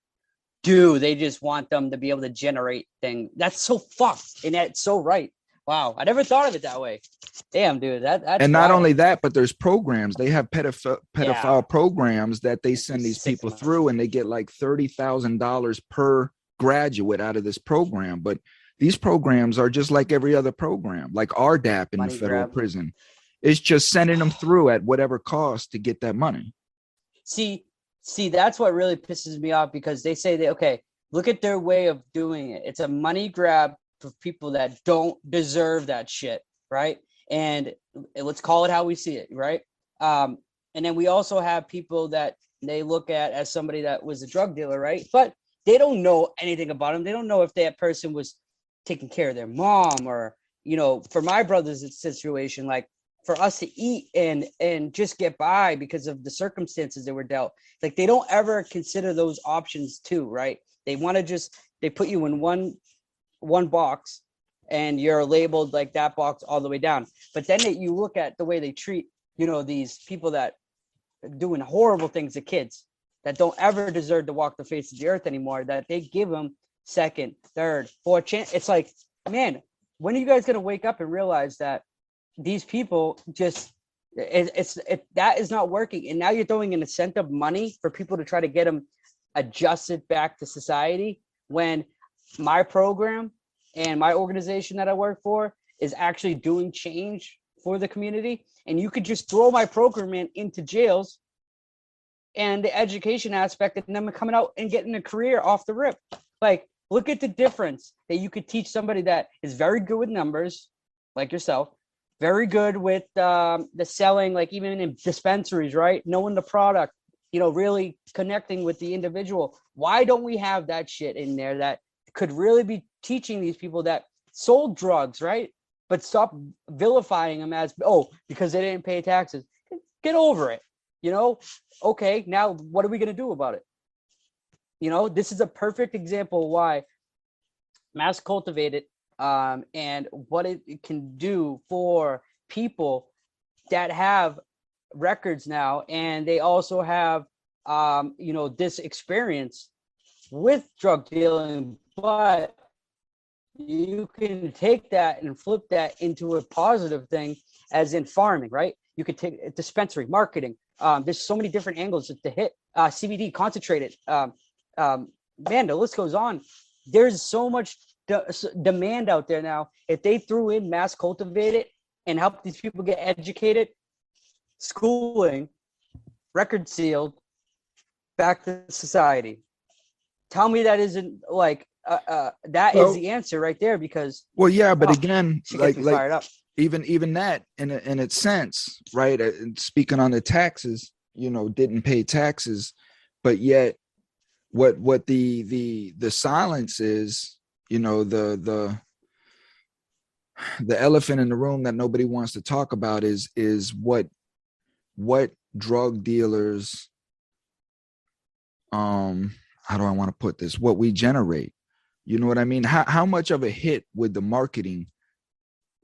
do. They just want them to be able to generate things. That's so fucked. And that's so right. Wow. I never thought of it that way. Damn, dude. That's and not only that, but there's programs. They have pedophile programs that they send these people through, and they get like $30,000 per graduate out of this program. But these programs are just like every other program, like RDAP in the federal prison. It's just sending them through at whatever cost to get that money. See, that's what really pisses me off, because they say look at their way of doing it. It's a money grab for people that don't deserve that shit, right? And let's call it how we see it, right? And then we also have people that they look at as somebody that was a drug dealer, right? But they don't know anything about them. They don't know if that person was taking care of their mom, or, you know, for my brother's situation, like for us to eat and just get by because of the circumstances they were dealt. Like they don't ever consider those options too, right? They want to they put you in one box and you're labeled like that box all the way down. But then you look at the way they treat, you know, these people that are doing horrible things to kids that don't ever deserve to walk the face of the earth anymore, that they give them second, third, fourth chance. It's like, man, when are you guys going to wake up and realize that these people just, that is not working. And now you're throwing an incentive money for people to try to get them adjusted back to society, when my program and my organization that I work for is actually doing change for the community. And you could just throw my program into jails and the education aspect and them coming out and getting a career off the rip. Like, look at the difference that you could teach somebody that is very good with numbers, like yourself, very good with the selling, like even in dispensaries, right? Knowing the product, really connecting with the individual. Why don't we have that shit in there that could really be teaching these people that sold drugs, right? But stop vilifying them as, because they didn't pay taxes. Get over it. Okay, now what are we going to do about it? This is a perfect example of why mass cultivated and what it can do for people that have records now, and they also have this experience with drug dealing, but you can take that and flip that into a positive thing, as in farming, right? You could take dispensary marketing. There's so many different angles to hit. CBD concentrated. Man, the list goes on. There's so much demand out there now. If they threw in mass cultivated and help these people get educated, schooling, record sealed, back to society. Tell me that isn't like that is the answer right there, because but again, like fired up. even that in its sense, right? And speaking on the taxes, didn't pay taxes, but yet what the silence is, the elephant in the room that nobody wants to talk about is what drug dealers, how do I want to put this? What we generate, you know what I mean? How much of a hit would the marketing,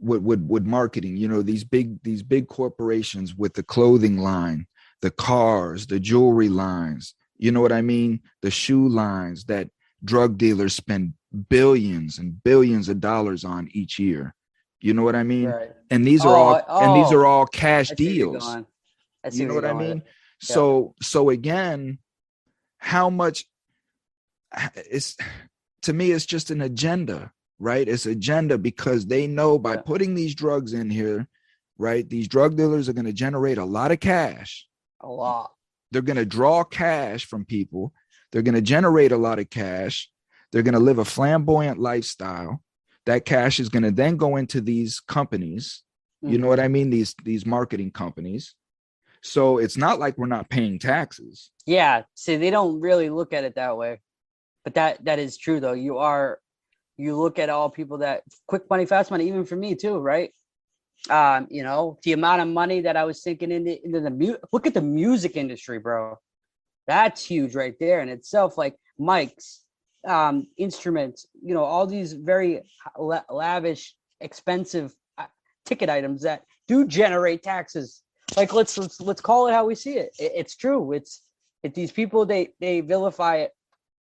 would marketing, these big corporations with the clothing line, the cars, the jewelry lines, you know what I mean? The shoe lines that drug dealers spend billions and billions of dollars on each year. You know what I mean? Right. And these are all cash deals. You know what I mean? Yeah. So again, how much is, to me, it's just an agenda, right? It's agenda, because they know by putting these drugs in here, right? These drug dealers are going to generate a lot of cash. A lot. They're going to draw cash from people. They're going to generate a lot of cash. They're going to live a flamboyant lifestyle. That cash is going to then go into these companies. You know what I mean? These marketing companies. So it's not like we're not paying taxes. Yeah. See, they don't really look at it that way. But that is true, though. You look at all people that quick money, fast money, even for me too, right? The amount of money that I was sinking into the look at the music industry, bro. That's huge right there in itself. Like mics, instruments, all these very lavish, expensive ticket items that do generate taxes. Like let's call it how we see it. It's true. It's these people, they vilify it,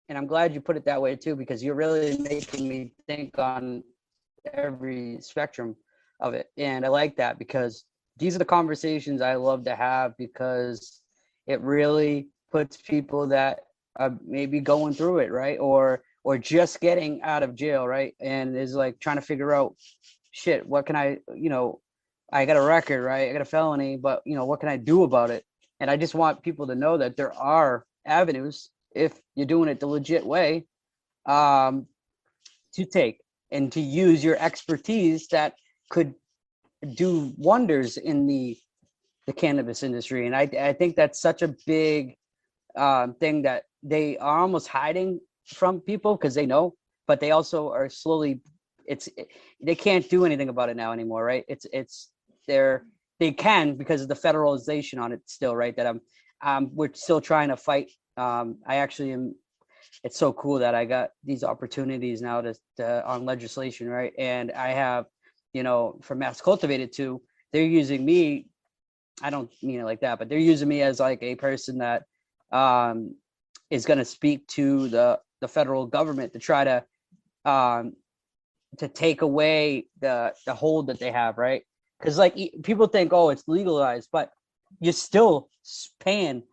and I'm glad you put it that way too, because you're really making me think on every spectrum of it. And I like that, because these are the conversations I love to have, because it really puts people that are maybe going through it, right? Or just getting out of jail, right? And is like trying to figure out, shit, what can I got a record, right? I got a felony, but what can I do about it? And I just want people to know that there are avenues, if you're doing it the legit way, to take and to use your expertise that could do wonders in the cannabis industry. And I think that's such a big thing that they are almost hiding from people, because they know, but they also are slowly, they can't do anything about it now anymore, right? They can, because of the federalization on it still, right? That we're still trying to fight. I actually am. It's so cool that I got these opportunities now to on legislation, right? And I have, for mass cultivated too, they're using me. I don't mean it like that, but they're using me as like a person that is going to speak to the federal government to try to take away the hold that they have, right? Because like people think, it's legalized, but you're still paying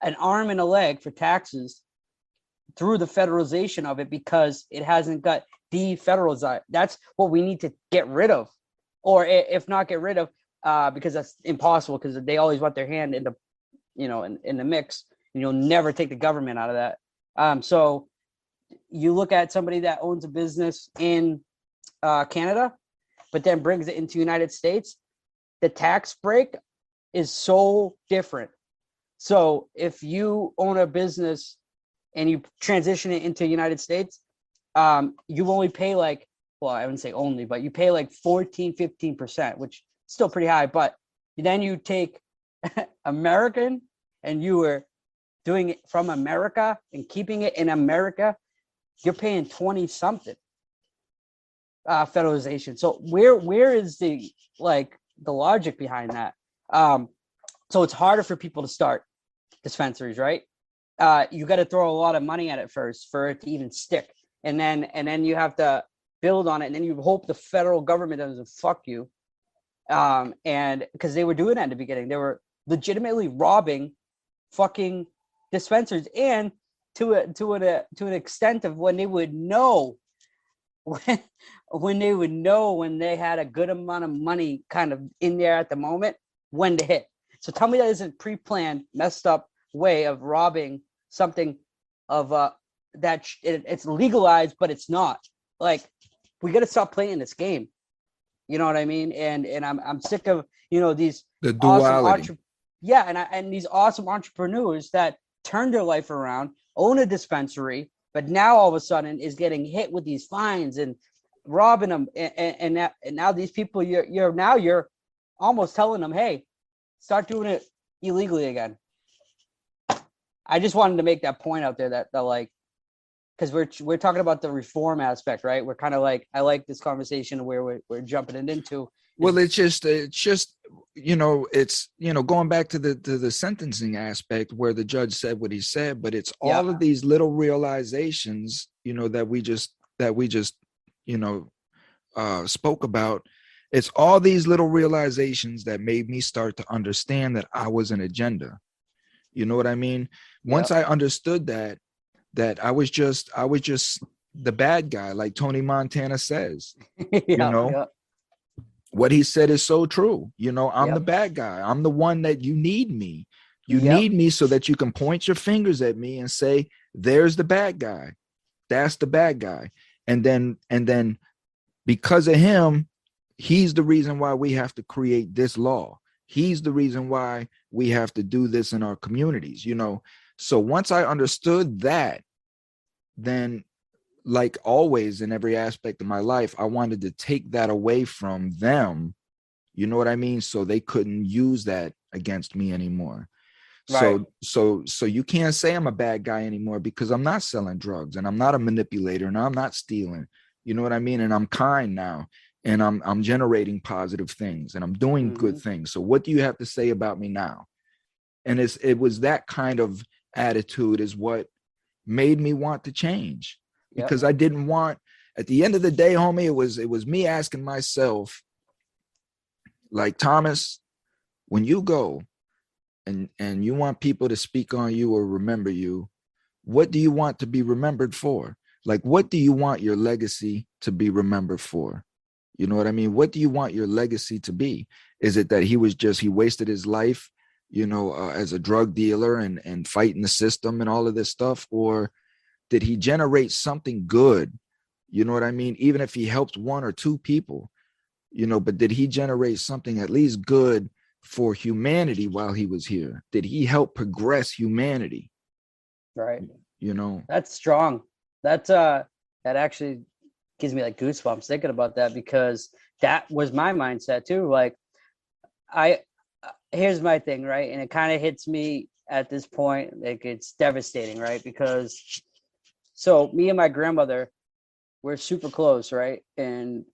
an arm and a leg for taxes through the federalization of it, because it hasn't got defederalized. That's what we need to get rid of, or if not get rid of, because that's impossible, because they always want their hand in in the mix, and you'll never take the government out of that. So you look at somebody that owns a business in Canada, but then brings it into the United States, the tax break is so different. So if you own a business and you transition it into the United States, you only pay like, well, I wouldn't say only, but you pay like 14-15%, which is still pretty high. But then you take American and you were doing it from America and keeping it in America, you're paying 20 something federalization. So where is the logic behind that? So it's harder for people to start dispensaries, right? You got to throw a lot of money at it first for it to even stick, and then you have to build on it, and then you hope the federal government doesn't fuck you. And because they were doing that in the beginning, they were legitimately robbing fucking dispensaries, and to an extent of when they would know when they had a good amount of money kind of in there at the moment when to hit. So tell me that isn't pre-planned, messed up way of robbing something of that it's legalized, but it's not. Like, we got to stop playing this game. You know what I mean? And I'm sick of these the duality. Awesome and these awesome entrepreneurs that turned their life around, own a dispensary, but now all of a sudden is getting hit with these fines and robbing them. And now these people, you're almost telling them, hey, start doing it illegally again. I just wanted to make that point out there that like, because we're talking about the reform aspect, right? We're kind of like, I like this conversation where we're jumping it into. Well, it's just it's going back to the sentencing aspect where the judge said what he said, but it's all of these little realizations, that we just spoke about. It's all these little realizations that made me start to understand that I was an agenda. You know what I mean? Once I understood that I was just the bad guy, like Tony Montana says. What he said is so true. I'm the bad guy. I'm the one that you need me. You need me so that you can point your fingers at me and say, there's the bad guy. That's the bad guy. And then because of him, he's the reason why we have to create this law. He's the reason why we have to do this in our communities, So once I understood that, then, like always in every aspect of my life, I wanted to take that away from them. You know what I mean? So they couldn't use that against me anymore. Right. So you can't say I'm a bad guy anymore because I'm not selling drugs and I'm not a manipulator and I'm not stealing. You know what I mean? And I'm kind now. And I'm generating positive things and I'm doing good things. So what do you have to say about me now? And it was that kind of attitude is what made me want to change, because I didn't want, at the end of the day, homie, it was me asking myself, like, Thomas, when you go and you want people to speak on you or remember you, what do you want to be remembered for? Like, what do you want your legacy to be remembered for? You know what I mean? What do you want your legacy to be? Is it that he wasted his life, as a drug dealer and fighting the system and all of this stuff? Or did he generate something good? You know what I mean? Even if he helped one or two people, but did he generate something at least good for humanity while he was here? Did he help progress humanity? Right. That's strong. That actually gives me like goosebumps thinking about that, because that was my mindset too. Like, here's my thing, right? And it kind of hits me at this point, like, it's devastating, right? Because so me and my grandmother, we're super close, right? And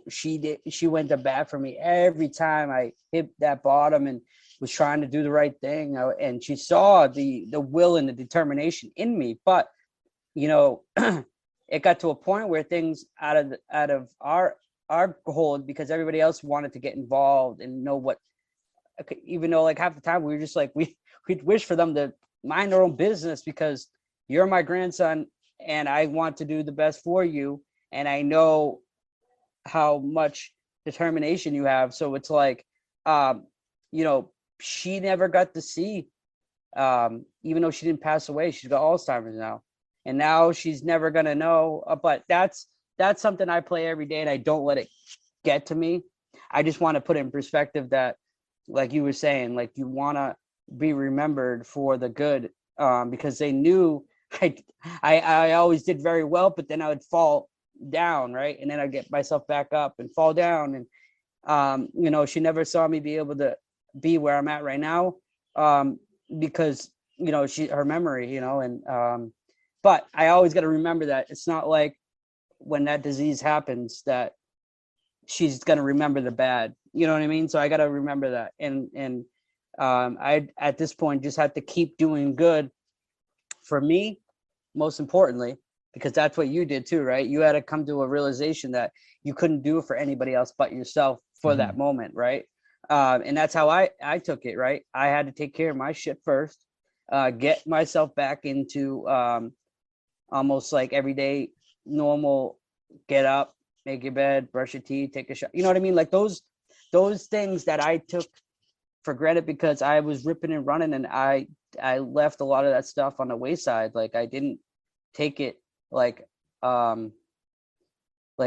she went to bat for me every time I hit that bottom and was trying to do the right thing. And she saw the will and the determination in me. But it got to a point where things out of our hold, because everybody else wanted to get involved and know what, even though like half the time we were just like, we'd wish for them to mind their own business because you're my grandson and I want to do the best for you. And I know how much determination you have. So it's like, she never got to see, even though she didn't pass away. She's got Alzheimer's now, and now she's never gonna know. But that's something I play every day, and I don't let it get to me. I just want to put it in perspective that, like you were saying, like you want to be remembered for the good, because they knew I always did very well, but then I would fall down, right, and then I'd get myself back up and fall down, and you know, she never saw me be able to be where I'm at right now, because, you know, her memory, you know, and but I always got to remember that it's not like when that disease happens that she's going to remember the bad, you know what I mean? So I got to remember that. And I, at this point, just have to keep doing good for me, most importantly, because that's what you did too, right? You had to come to a realization that you couldn't do it for anybody else but yourself for that moment, right? And that's how I took it, right? I had to take care of my shit first, get myself back into almost like everyday normal, get up, make your bed, brush your teeth, take a shower. You know what I mean? Like those things that I took for granted because I was ripping and running, and I left a lot of that stuff on the wayside. Like I didn't take it like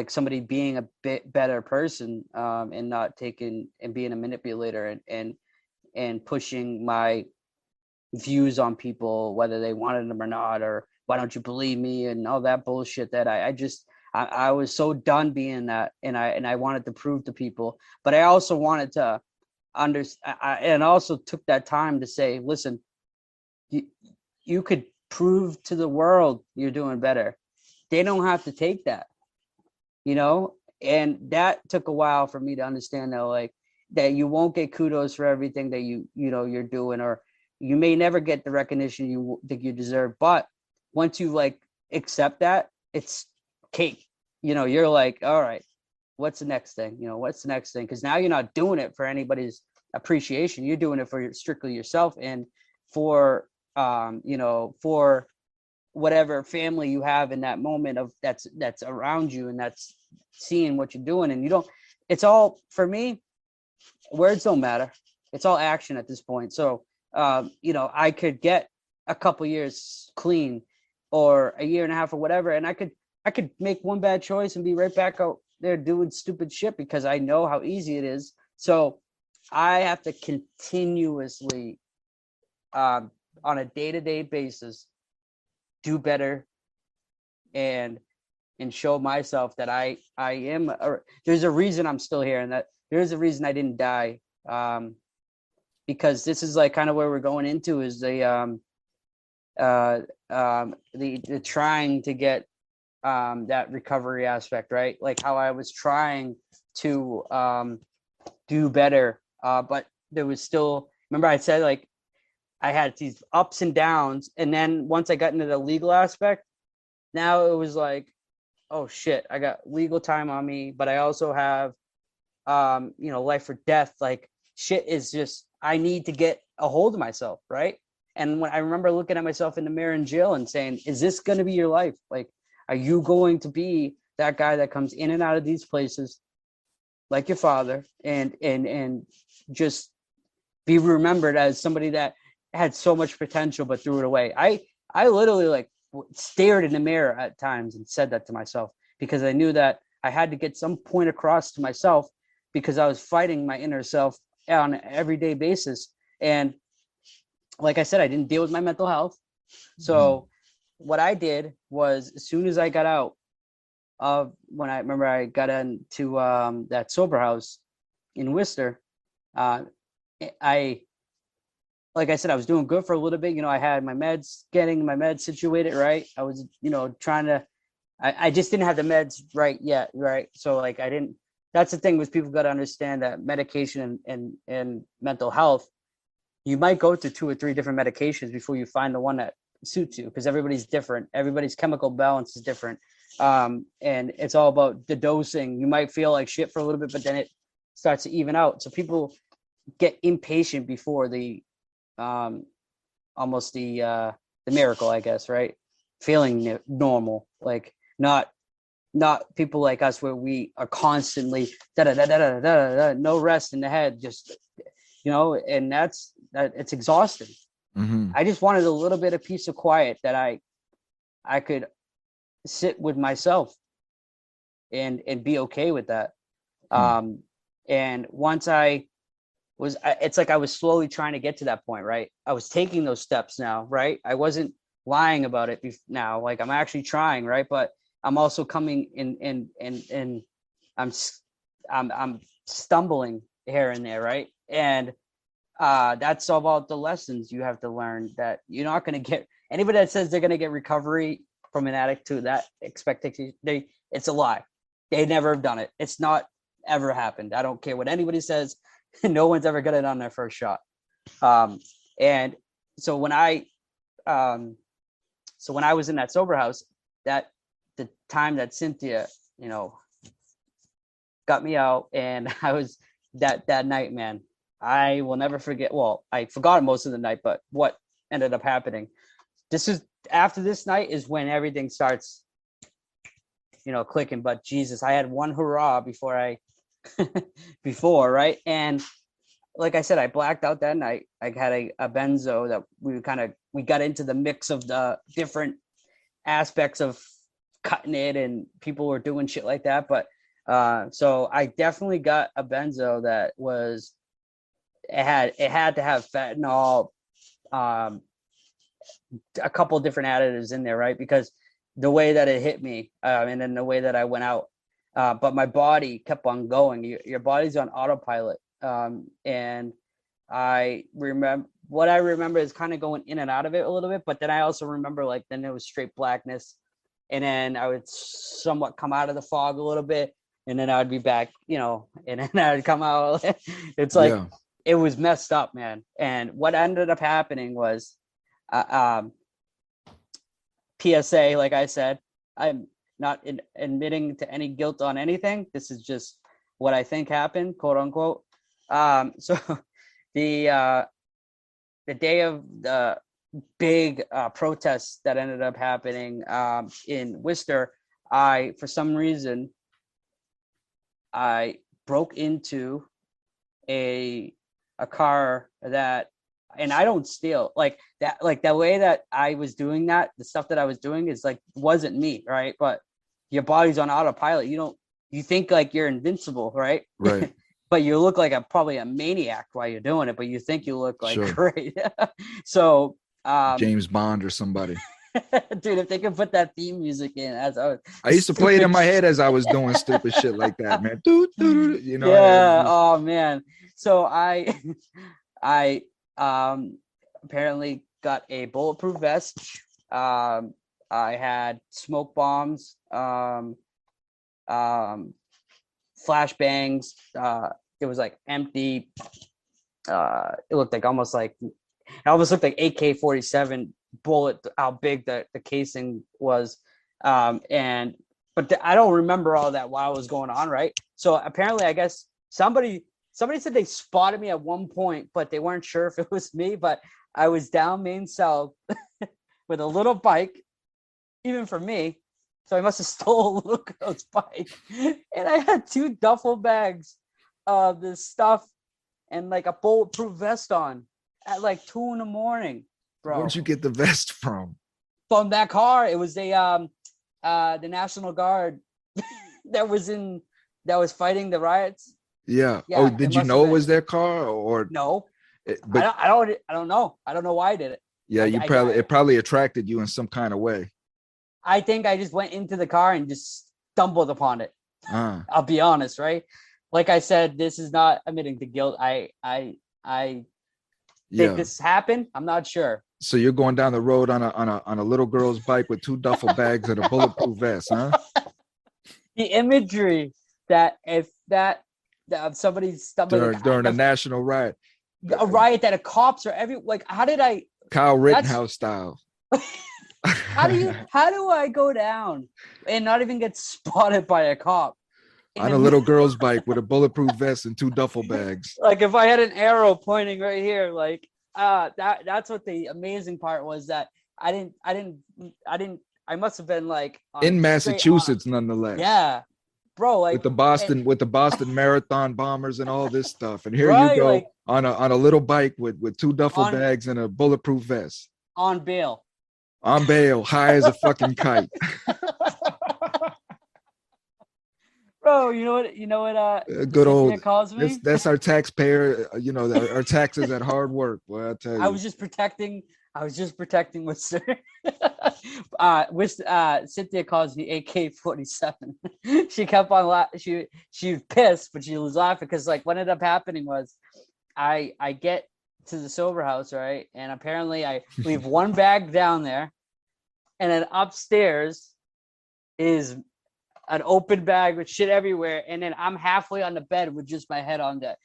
somebody being a bit better person, and not taking and being a manipulator and pushing my views on people, whether they wanted them or not, or why don't you believe me and all that bullshit that I was so done being that, and I wanted to prove to people, but I also wanted to understand, and also took that time to say, listen, you could prove to the world you're doing better. They don't have to take that, you know, and that took a while for me to understand that, like, that you won't get kudos for everything that you're doing, or you may never get the recognition you think you deserve, but once you like accept that, it's cake. You know, you're like, all right, what's the next thing? You know, what's the next thing? Because now you're not doing it for anybody's appreciation. You're doing it for strictly yourself, and for you know, for whatever family you have in that moment of that's around you, and that's seeing what you're doing. And you don't, it's all, for me, words don't matter. It's all action at this point. So you know, I could get a couple years clean, or a year and a half or whatever, and I could make one bad choice and be right back out there doing stupid shit because I know how easy it is. So I have to continuously, on a day-to-day basis, do better and show myself that I am, there's a reason I'm still here, and that there's a reason I didn't die. Because this is like kind of where we're going into is the trying to get that recovery aspect, right? Like how I was trying to do better, but there was still, remember I said, like, I had these ups and downs, and then once I got into the legal aspect, now it was like, oh shit, I got legal time on me, but I also have you know, life or death. Like shit is just, I need to get a hold of myself, right? And when I remember looking at myself in the mirror in jail and saying, is this going to be your life? Like, are you going to be that guy that comes in and out of these places like your father, and just be remembered as somebody that had so much potential but threw it away? I literally like stared in the mirror at times and said that to myself, because I knew that I had to get some point across to myself, because I was fighting my inner self on an everyday basis. And like I said, I didn't deal with my mental health. So what I did was, as soon as I got out of, when I remember I got into that sober house in Worcester, like I said, I was doing good for a little bit. You know, I had my meds, getting my meds situated, right? I was, you know, trying to, I just didn't have the meds right yet, right? So like I didn't, that's the thing, was people got to understand that medication and mental health, you might go to 2 or 3 different medications before you find the one that suits you, because everybody's different. Everybody's chemical balance is different. And it's all about the dosing. You might feel like shit for a little bit, but then it starts to even out. So people get impatient before the almost the miracle, I guess, right? Feeling normal, like not people like us where we are constantly no rest in the head, just and it's exhausting. Mm-hmm. I just wanted a little bit of peace of quiet that I could sit with myself and be okay with that. And once it's like I was slowly trying to get to that point, right? I was taking those steps now, right? I wasn't lying about it now. Like I'm actually trying, right? But I'm also coming in and I'm stumbling here and there, right? And that's about the lessons you have to learn, that you're not going to get anybody that says they're going to get recovery from an addict to that expectation. It's a lie. They never have done it. It's not ever happened. I don't care what anybody says. No one's ever got it on their first shot. And so when I was in that sober house, that the time that Cynthia, got me out, and I was that night, man, I will never forget. Well, I forgot most of the night, but what ended up happening, after this night is when everything starts, clicking. But Jesus, I had one hurrah before, right? And like I said, I blacked out that night. I had a benzo that we got into the mix of the different aspects of cutting it, and people were doing shit like that. But so I definitely got a benzo that was, it had to have fentanyl, a couple different additives in there, right? Because the way that it hit me, and then the way that I went out, but my body kept on going. Your body's on autopilot. And I remember is kind of going in and out of it a little bit, but then I also remember then it was straight blackness, and then I would somewhat come out of the fog a little bit, and then I would be back, and then I would come out. It's like, It was messed up, man. And what ended up happening was, PSA, like I said, I'm not admitting to any guilt on anything. This is just what I think happened, quote unquote. So the day of the big protests that ended up happening in Worcester, for some reason, I broke into a car that, and I don't steal like that, the way that I was doing that, the stuff that I was doing is wasn't me, right? But your body's on autopilot. You think you're invincible, right? Right. But you look like probably a maniac while you're doing it, but you think you look Sure. great. So James Bond or somebody. Dude, if they could put that theme music in, I used to play it in my head as I was doing stupid shit like that, man. Yeah. Oh man. So I apparently got a bulletproof vest. I had smoke bombs, flashbangs. It was empty. It looked almost like AK-47 bullet, how big the casing was. But I don't remember all that while it was going on, right? So apparently, I guess somebody said they spotted me at one point, but they weren't sure if it was me. But I was down Main South with a little bike, even for me. So I must have stole a little girl's bike. And I had 2 duffel bags of this stuff and a bulletproof vest on at 2 in the morning, bro. Where'd you get the vest from? From that car. It was the National Guard that was fighting the riots. Yeah. Yeah, Oh, did you know it was their car or no? But I don't know. I don't know why I did it. Yeah, it probably attracted you in some kind of way. I think I just went into the car and just stumbled upon it. I'll be honest, right? Like I said, this is not admitting to guilt. I think this happened. I'm not sure. So you're going down the road on a little girl's bike with 2 duffel bags and a bulletproof vest, huh? The imagery that if somebody stumbled during a national riot, a riot that the cops are how did I? Kyle Rittenhouse style. How do I go down and not even get spotted by a cop on a little girl's bike with a bulletproof vest and 2 duffel bags? If I had an arrow pointing right here, that's what the amazing part was, that I must have been in Massachusetts, nonetheless. Yeah. bro, like with the Boston Marathon bombers and all this stuff. And here right, you go like, on a little bike with 2 duffel bags and a bulletproof vest. On bail. On bail, high as a fucking kite. Bro, you know what good old calls me? That's our taxpayer, our taxes at hard work. Well, I tell you. I was just protecting with sir. Cynthia calls me AK-47. She kept on she was pissed, but she was laughing because like what ended up happening was I get to the sober house, right? And apparently I leave one bag down there, and then upstairs is an open bag with shit everywhere, and then I'm halfway on the bed with just my head on the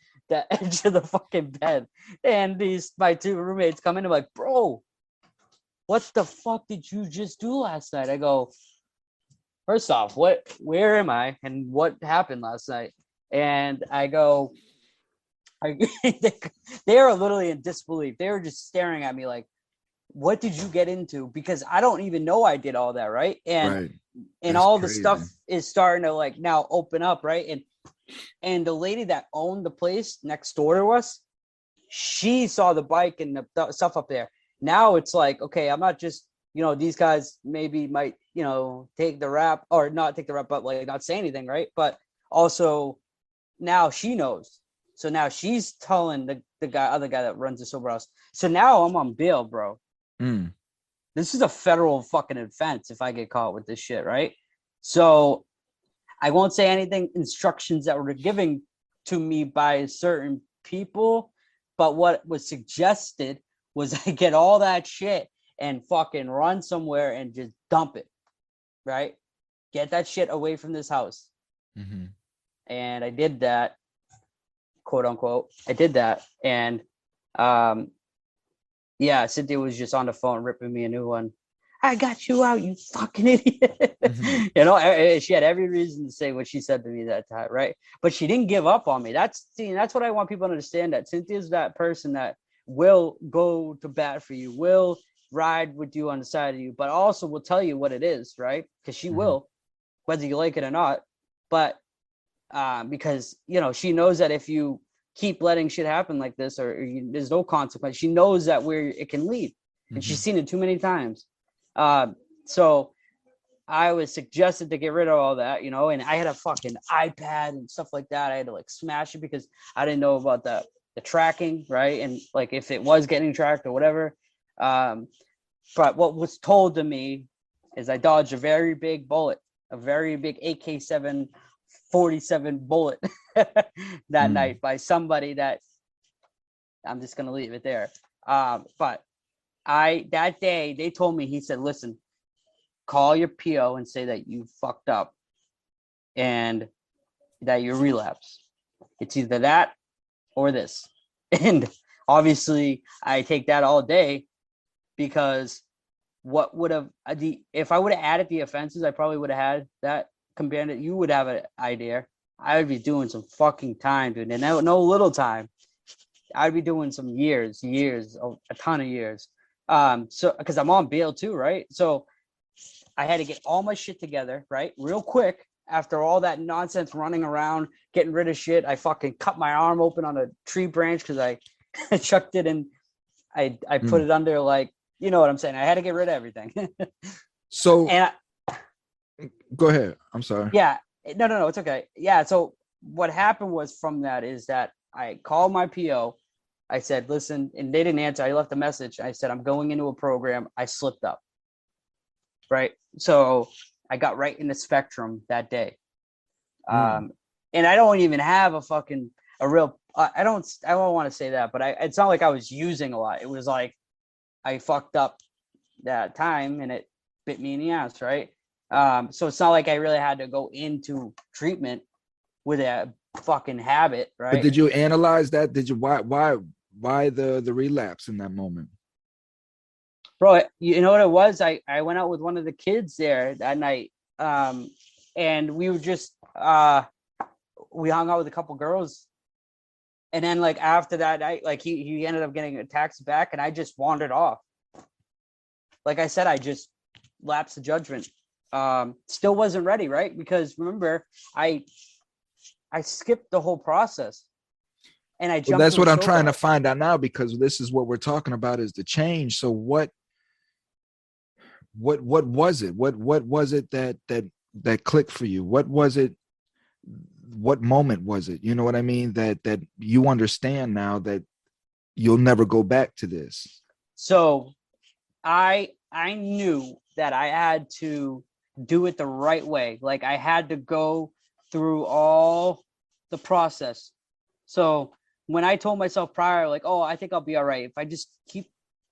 edge of the fucking bed. And my 2 roommates come in and like, bro, what the fuck did you just do last night? I go, first off, where am I and what happened last night? And I go, they are literally in disbelief. They were just staring at me like, what did you get into? Because I don't even know I did all that, right? And all the stuff is starting to like now open up, right? And the lady that owned the place next door to us, she saw the bike and the stuff up there. Now it's like, okay, I'm not just, these guys maybe might, take the rap or not take the rap, but like not say anything, right? But also now she knows. So now she's telling the other guy that runs the sober house. So now I'm on bail, bro. This is a federal fucking offense if I get caught with this shit, right? So I won't say anything, instructions that were given to me by certain people, but what was suggested was I get all that shit and fucking run somewhere and just dump it, right? Get that shit away from this house. Mm-hmm. And I did that, quote unquote. I did that. And yeah, Cynthia was just on the phone ripping me a new one. I got you out, you fucking idiot. Mm-hmm. She had every reason to say what she said to me that time, right? But she didn't give up on me. That's what I want people to understand, that Cynthia's that person that will go to bat for you, will ride with you on the side of you, but also will tell you what it is, right? Because she will, whether you like it or not. But because, she knows that if you keep letting shit happen like this or there's no consequence, she knows that where it can lead. And she's seen it too many times. So I was suggested to get rid of all that, and I had a fucking iPad and stuff like that. I had to like smash it because I didn't know about the tracking, right? And like if it was getting tracked or whatever. But what was told to me is I dodged a very big bullet, a very big AK-47 bullet that night by somebody that I'm just going to leave it there. But that day they told me, he said, listen, call your PO and say that you fucked up and that you relapse. It's either that or this. And obviously I take that all day, because what would have if I would have added the offenses, I probably would have had that compared to, you would have an idea. I would be doing some fucking time, dude, and no little time. I'd be doing some years, a ton of years. So because I'm on bail too, right? So I had to get all my shit together, right, real quick. After all that nonsense running around, getting rid of shit, I fucking cut my arm open on a tree branch because I chucked it and I put it under, like, you know what I'm saying? I had to get rid of everything. So go ahead. I'm sorry. Yeah. No, it's okay. Yeah. So what happened was from that is that I called my PO. I said, listen, and they didn't answer. I left a message. I said, I'm going into a program. I slipped up. Right. So I got right in the spectrum that day. And I don't even have a real, I don't want to say that, but it's not like I was using a lot. It was like I fucked up that time and it bit me in the ass. Right. So it's not like I really had to go into treatment with a fucking habit. Right. But did you analyze that? Did you, why the relapse in that moment? Bro, you know what it was? I went out with one of the kids there that night. And we were just, we hung out with a couple girls. And then like after that night, like he ended up getting a taxi back and I just wandered off. Like I said, I just lapsed the judgment. Still wasn't ready, right? Because remember, I skipped the whole process and I jumped. Well, that's to what a I'm sober trying to house. find out now, because this is what we're talking about, is the change. So what was it? What was it that clicked for you? What was it? What moment was it? You know what I mean? That you understand now that you'll never go back to this. So I knew that I had to do it the right way. Like I had to go through all the process. So when I told myself prior, like, oh, I think I'll be all right if I just keep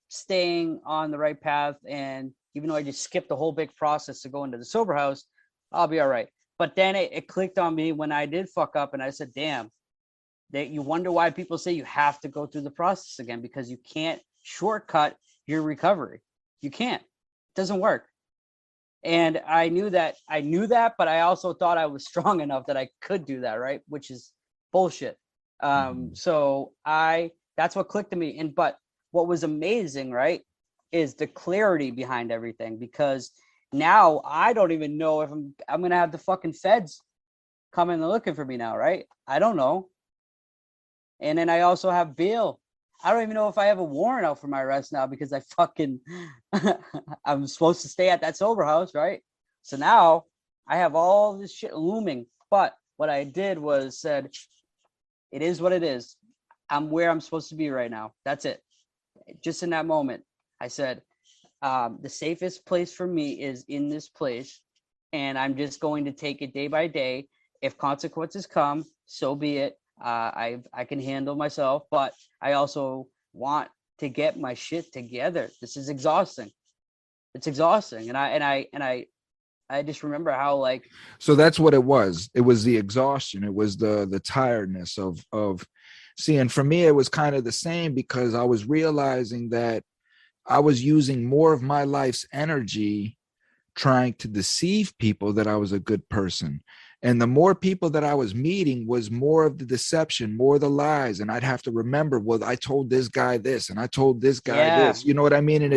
staying on the right path, and even though I just skipped the whole big process to go into the sober house, I'll be all right. But then it clicked on me when I did fuck up, and I said, damn, that you wonder why people say you have to go through the process again, because you can't shortcut your recovery. You can't. It doesn't work. And I knew that, but I also thought I was strong enough that I could do that, right? Which is bullshit. So that's what clicked to me. But what was amazing, right, is the clarity behind everything, because now I don't even know if I'm going to have the fucking feds coming and looking for me now, right? I don't know. And then I also have bail. I don't even know if I have a warrant out for my arrest now, because I fucking I'm supposed to stay at that sober house, right? So now I have all this shit looming. But what I did was said, it is what it is. I'm where I'm supposed to be right now. That's it. Just in that moment, I said, the safest place for me is in this place, and I'm just going to take it day by day. If consequences come, so be it. I can handle myself, but I also want to get my shit together. This is exhausting. It's exhausting. And I just remember how, like, so that's what it was. It was the exhaustion. It was the tiredness of seeing. For me, it was kind of the same, because I was realizing that I was using more of my life's energy trying to deceive people that I was a good person. And the more people that I was meeting was more of the deception, more of the lies. And I'd have to remember, well, I told this guy this, and I told this guy this, you know what I mean? And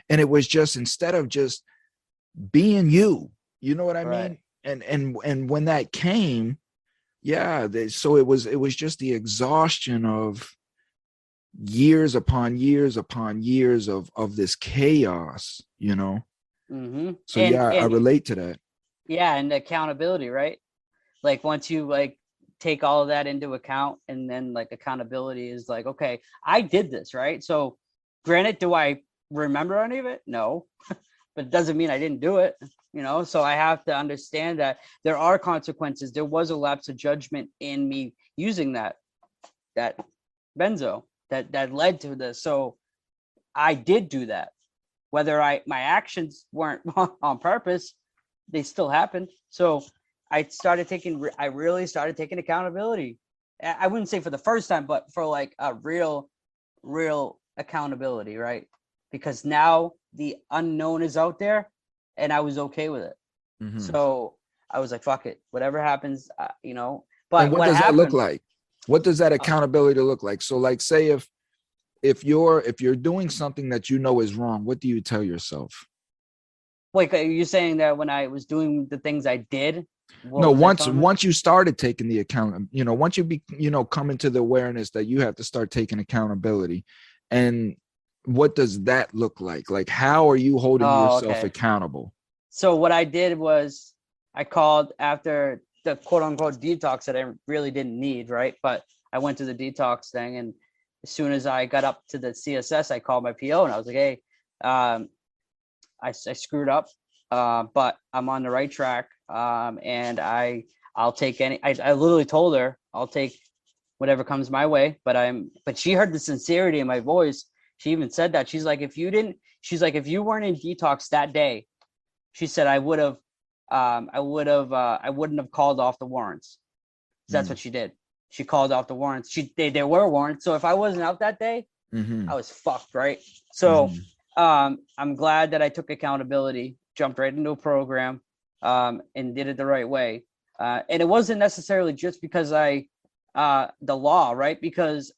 it was just, instead of just being you know what I mean? And when that came, so it was just the exhaustion of years upon years upon years of this chaos, you know? Mm-hmm. So I relate to that. Yeah, and accountability, right? Like once you like take all of that into account, and then like accountability is like, okay, I did this, right? So granted, do I remember any of it? No, but it doesn't mean I didn't do it, you know? So I have to understand that there are consequences. There was a lapse of judgment in me using that benzo that led to this. So I did do that. Whether my actions weren't on purpose, they still happened. So I really started taking accountability. I wouldn't say for the first time, but for like a real accountability, right? Because now the unknown is out there, and I was okay with it. Mm-hmm. So I was like, fuck it, whatever happens, you know. But and what does that look like? What does that accountability look like? So like, say if you're doing something that you know is wrong, what do you tell yourself? Like, are you saying that when I was doing the things I did? No, once you started taking the account, you know, once you come into the awareness that you have to start taking accountability, and what does that look like? Like, how are you holding yourself accountable? So what I did was I called after the quote unquote detox that I really didn't need, right? But I went to the detox thing, and as soon as I got up to the CSS, I called my PO and I was like, hey, I screwed up, but I'm on the right track. And I'll take I literally told her I'll take whatever comes my way, but she heard the sincerity in my voice. She even said that. She's like, if you weren't in detox that day, she said, I wouldn't have called off the warrants. That's what she did. She called off the warrants. There were warrants. So if I wasn't out that day, I was fucked, right? So I'm glad that I took accountability, jumped right into a program, and did it the right way. And it wasn't necessarily just because the law, right? Because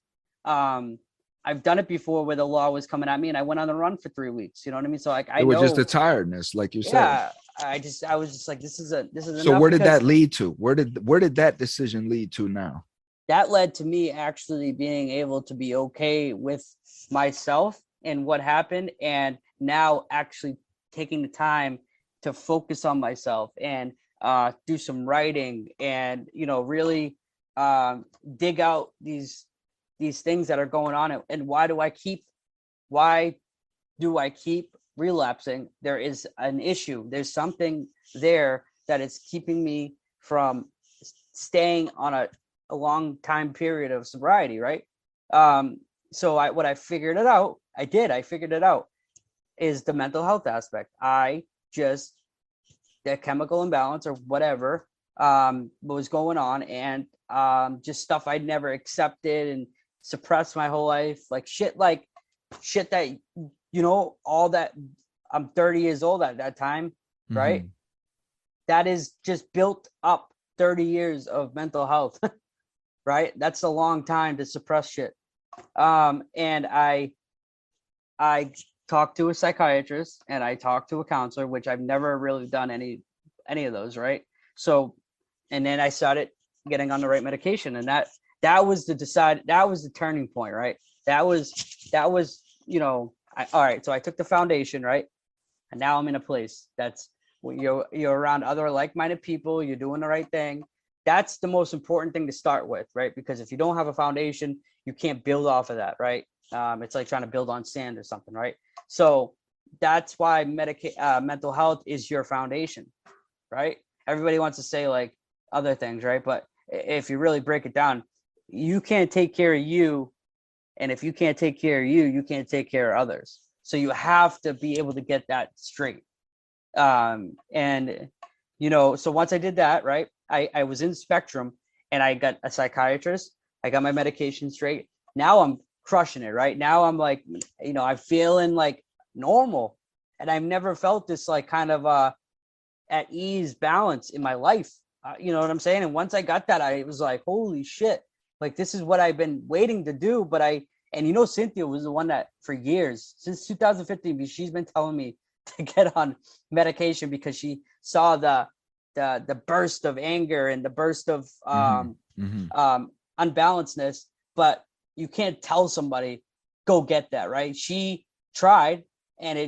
I've done it before where the law was coming at me, and I went on the run for 3 weeks. You know what I mean? So like, it was just the tiredness, like you said. Yeah, I was just like, this is So enough. where did that lead to? Where did that decision lead to now? That led to me actually being able to be okay with myself and what happened, and now actually taking the time to focus on myself and do some writing and, you know, really dig out these things that are going on, and why do I keep relapsing? There is an issue. There's something there that is keeping me from staying on a long time period of sobriety, right? So I figured it out. I figured it out, is the mental health aspect. The chemical imbalance or whatever was going on, and just stuff I'd never accepted and suppressed my whole life, like shit that, you know, all that. I'm 30 years old at that time, right? That is just built up 30 years of mental health. Right? That's a long time to suppress shit. And I talked to a psychiatrist and I talked to a counselor, which I've never really done any of those, right? So, and then I started getting on the right medication, and that was the turning point, right? That was, you know, all right. So I took the foundation, right? And now I'm in a place that's, you're around other like-minded people, you're doing the right thing. That's the most important thing to start with, right? Because if you don't have a foundation, you can't build off of that, right? It's like trying to build on sand or something, right? So that's why mental health is your foundation, right? Everybody wants to say like other things, right? But if you really break it down, you can't take care of you. And if you can't take care of you, you can't take care of others. So you have to be able to get that straight. And, you know, so once I did that, right, I was in Spectrum and I got a psychiatrist. I got my medication straight. Now I'm crushing it, right? Now I'm like, you know, I'm feeling like normal. And I've never felt this like kind of at ease balance in my life. You know what I'm saying? And once I got that, I was like, holy shit, like this is what I've been waiting to do. And you know, Cynthia was the one that for years, since 2015, she's been telling me to get on medication because she saw the burst of anger and the burst of unbalancedness. But you can't tell somebody, go get that, right? She tried, and I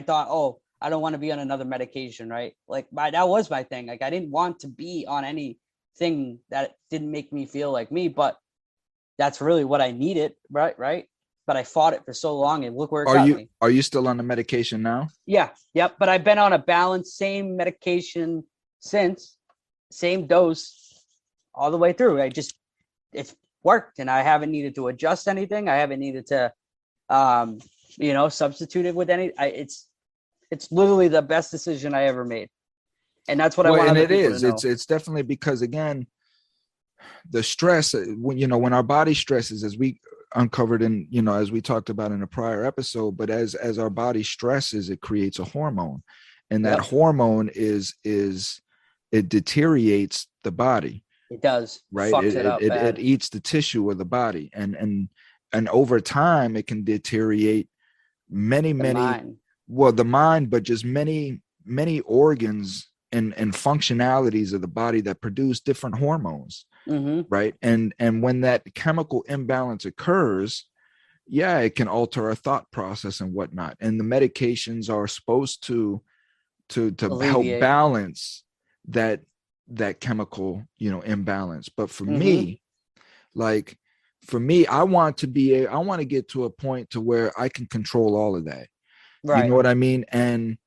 thought, oh, I don't want to be on another medication, right? Like that was my thing. Like I didn't want to be on anything that didn't make me feel like me, but that's really what I needed, right? But I fought it for so long, and look where it got me. Are you still on the medication now? Yeah. Yep. But I've been on a balanced, same medication since, same dose all the way through. It's worked, and I haven't needed to adjust anything. I haven't needed to, substitute it with any. It's literally the best decision I ever made, and that's what I want. And it is. It's definitely because, again, the stress when our body stresses, as we uncovered in, as we talked about in a prior episode, but as our body stresses, it creates a hormone, and that hormone it deteriorates the body. It does, right? It eats the tissue of the body, and over time it can deteriorate the mind, but just many organs and functionalities of the body that produce different hormones. Right. And when that chemical imbalance occurs, it can alter our thought process and whatnot. And the medications are supposed to help balance that chemical, imbalance. But for me, I want to get to a point to where I can control all of that. Right. You know what I mean? And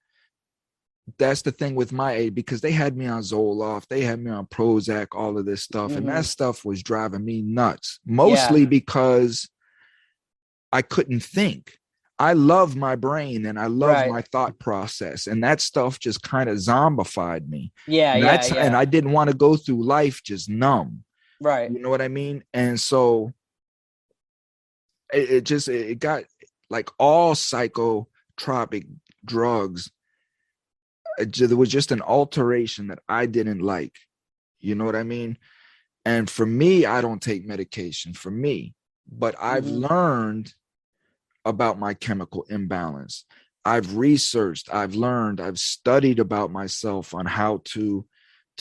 that's the thing with my aid, because they had me on Zoloft, they had me on Prozac, all of this stuff. And that stuff was driving me nuts, mostly because I couldn't think. I love my brain and I love my thought process, and that stuff just kind of zombified me. And I didn't want to go through life just numb. Right. You know what I mean? And so it got like all psychotropic drugs. There was just an alteration that I didn't like. You know what I mean? And for me, I don't take medication for me, but I've learned about my chemical imbalance. I've researched, I've learned, I've studied about myself on how to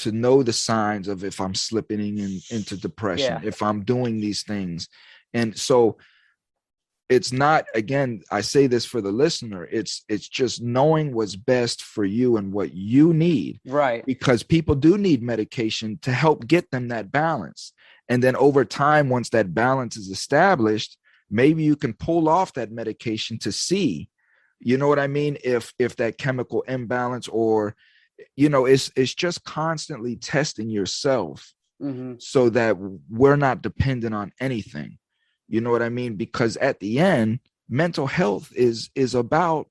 know the signs of if I'm slipping into depression, if I'm doing these things. And so it's not, again, I say this for the listener, it's just knowing what's best for you and what you need. Right. Because people do need medication to help get them that balance. And then over time, once that balance is established, maybe you can pull off that medication to see, you know what I mean? If that chemical imbalance, or, you know, it's just constantly testing yourself so that we're not dependent on anything. You know what I mean? Because at the end, mental health is about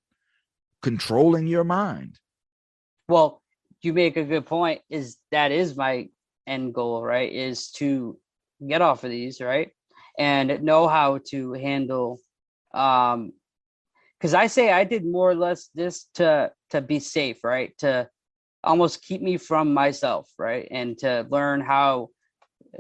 controlling your mind. Well, you make a good point. That is my end goal, right? Is to get off of these, right? And know how to handle, because I say I did more or less this to be safe, right? To almost keep me from myself, right? And to learn how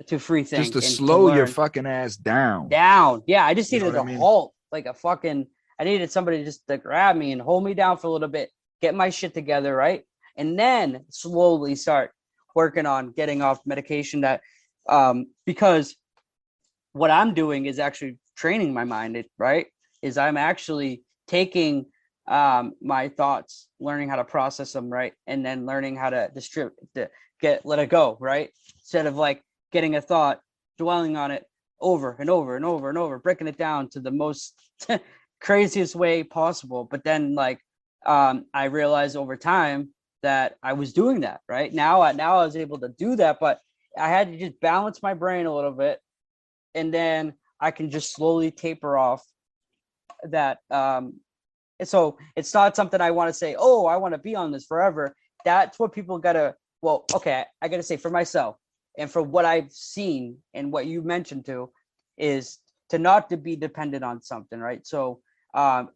to free think. Just to slow your fucking ass down. Yeah, I just needed a halt, like a fucking, I needed somebody just to grab me and hold me down for a little bit, get my shit together, right? And then slowly start working on getting off medication that, because what I'm doing is actually training my mind, right? Is I'm actually taking my thoughts, learning how to process them, right? And then learning how to let it go, right? Instead of like getting a thought, dwelling on it over and over and over and over, breaking it down to the most craziest way possible. But then like, I realized over time that I was doing that, right? Now I was able to do that, but I had to just balance my brain a little bit. And then I can just slowly taper off that. So it's not something I want to say, oh, I want to be on this forever. That's what people gotta, well, okay, I gotta say for myself and for what I've seen and what you mentioned too, is to not to be dependent on something, right? So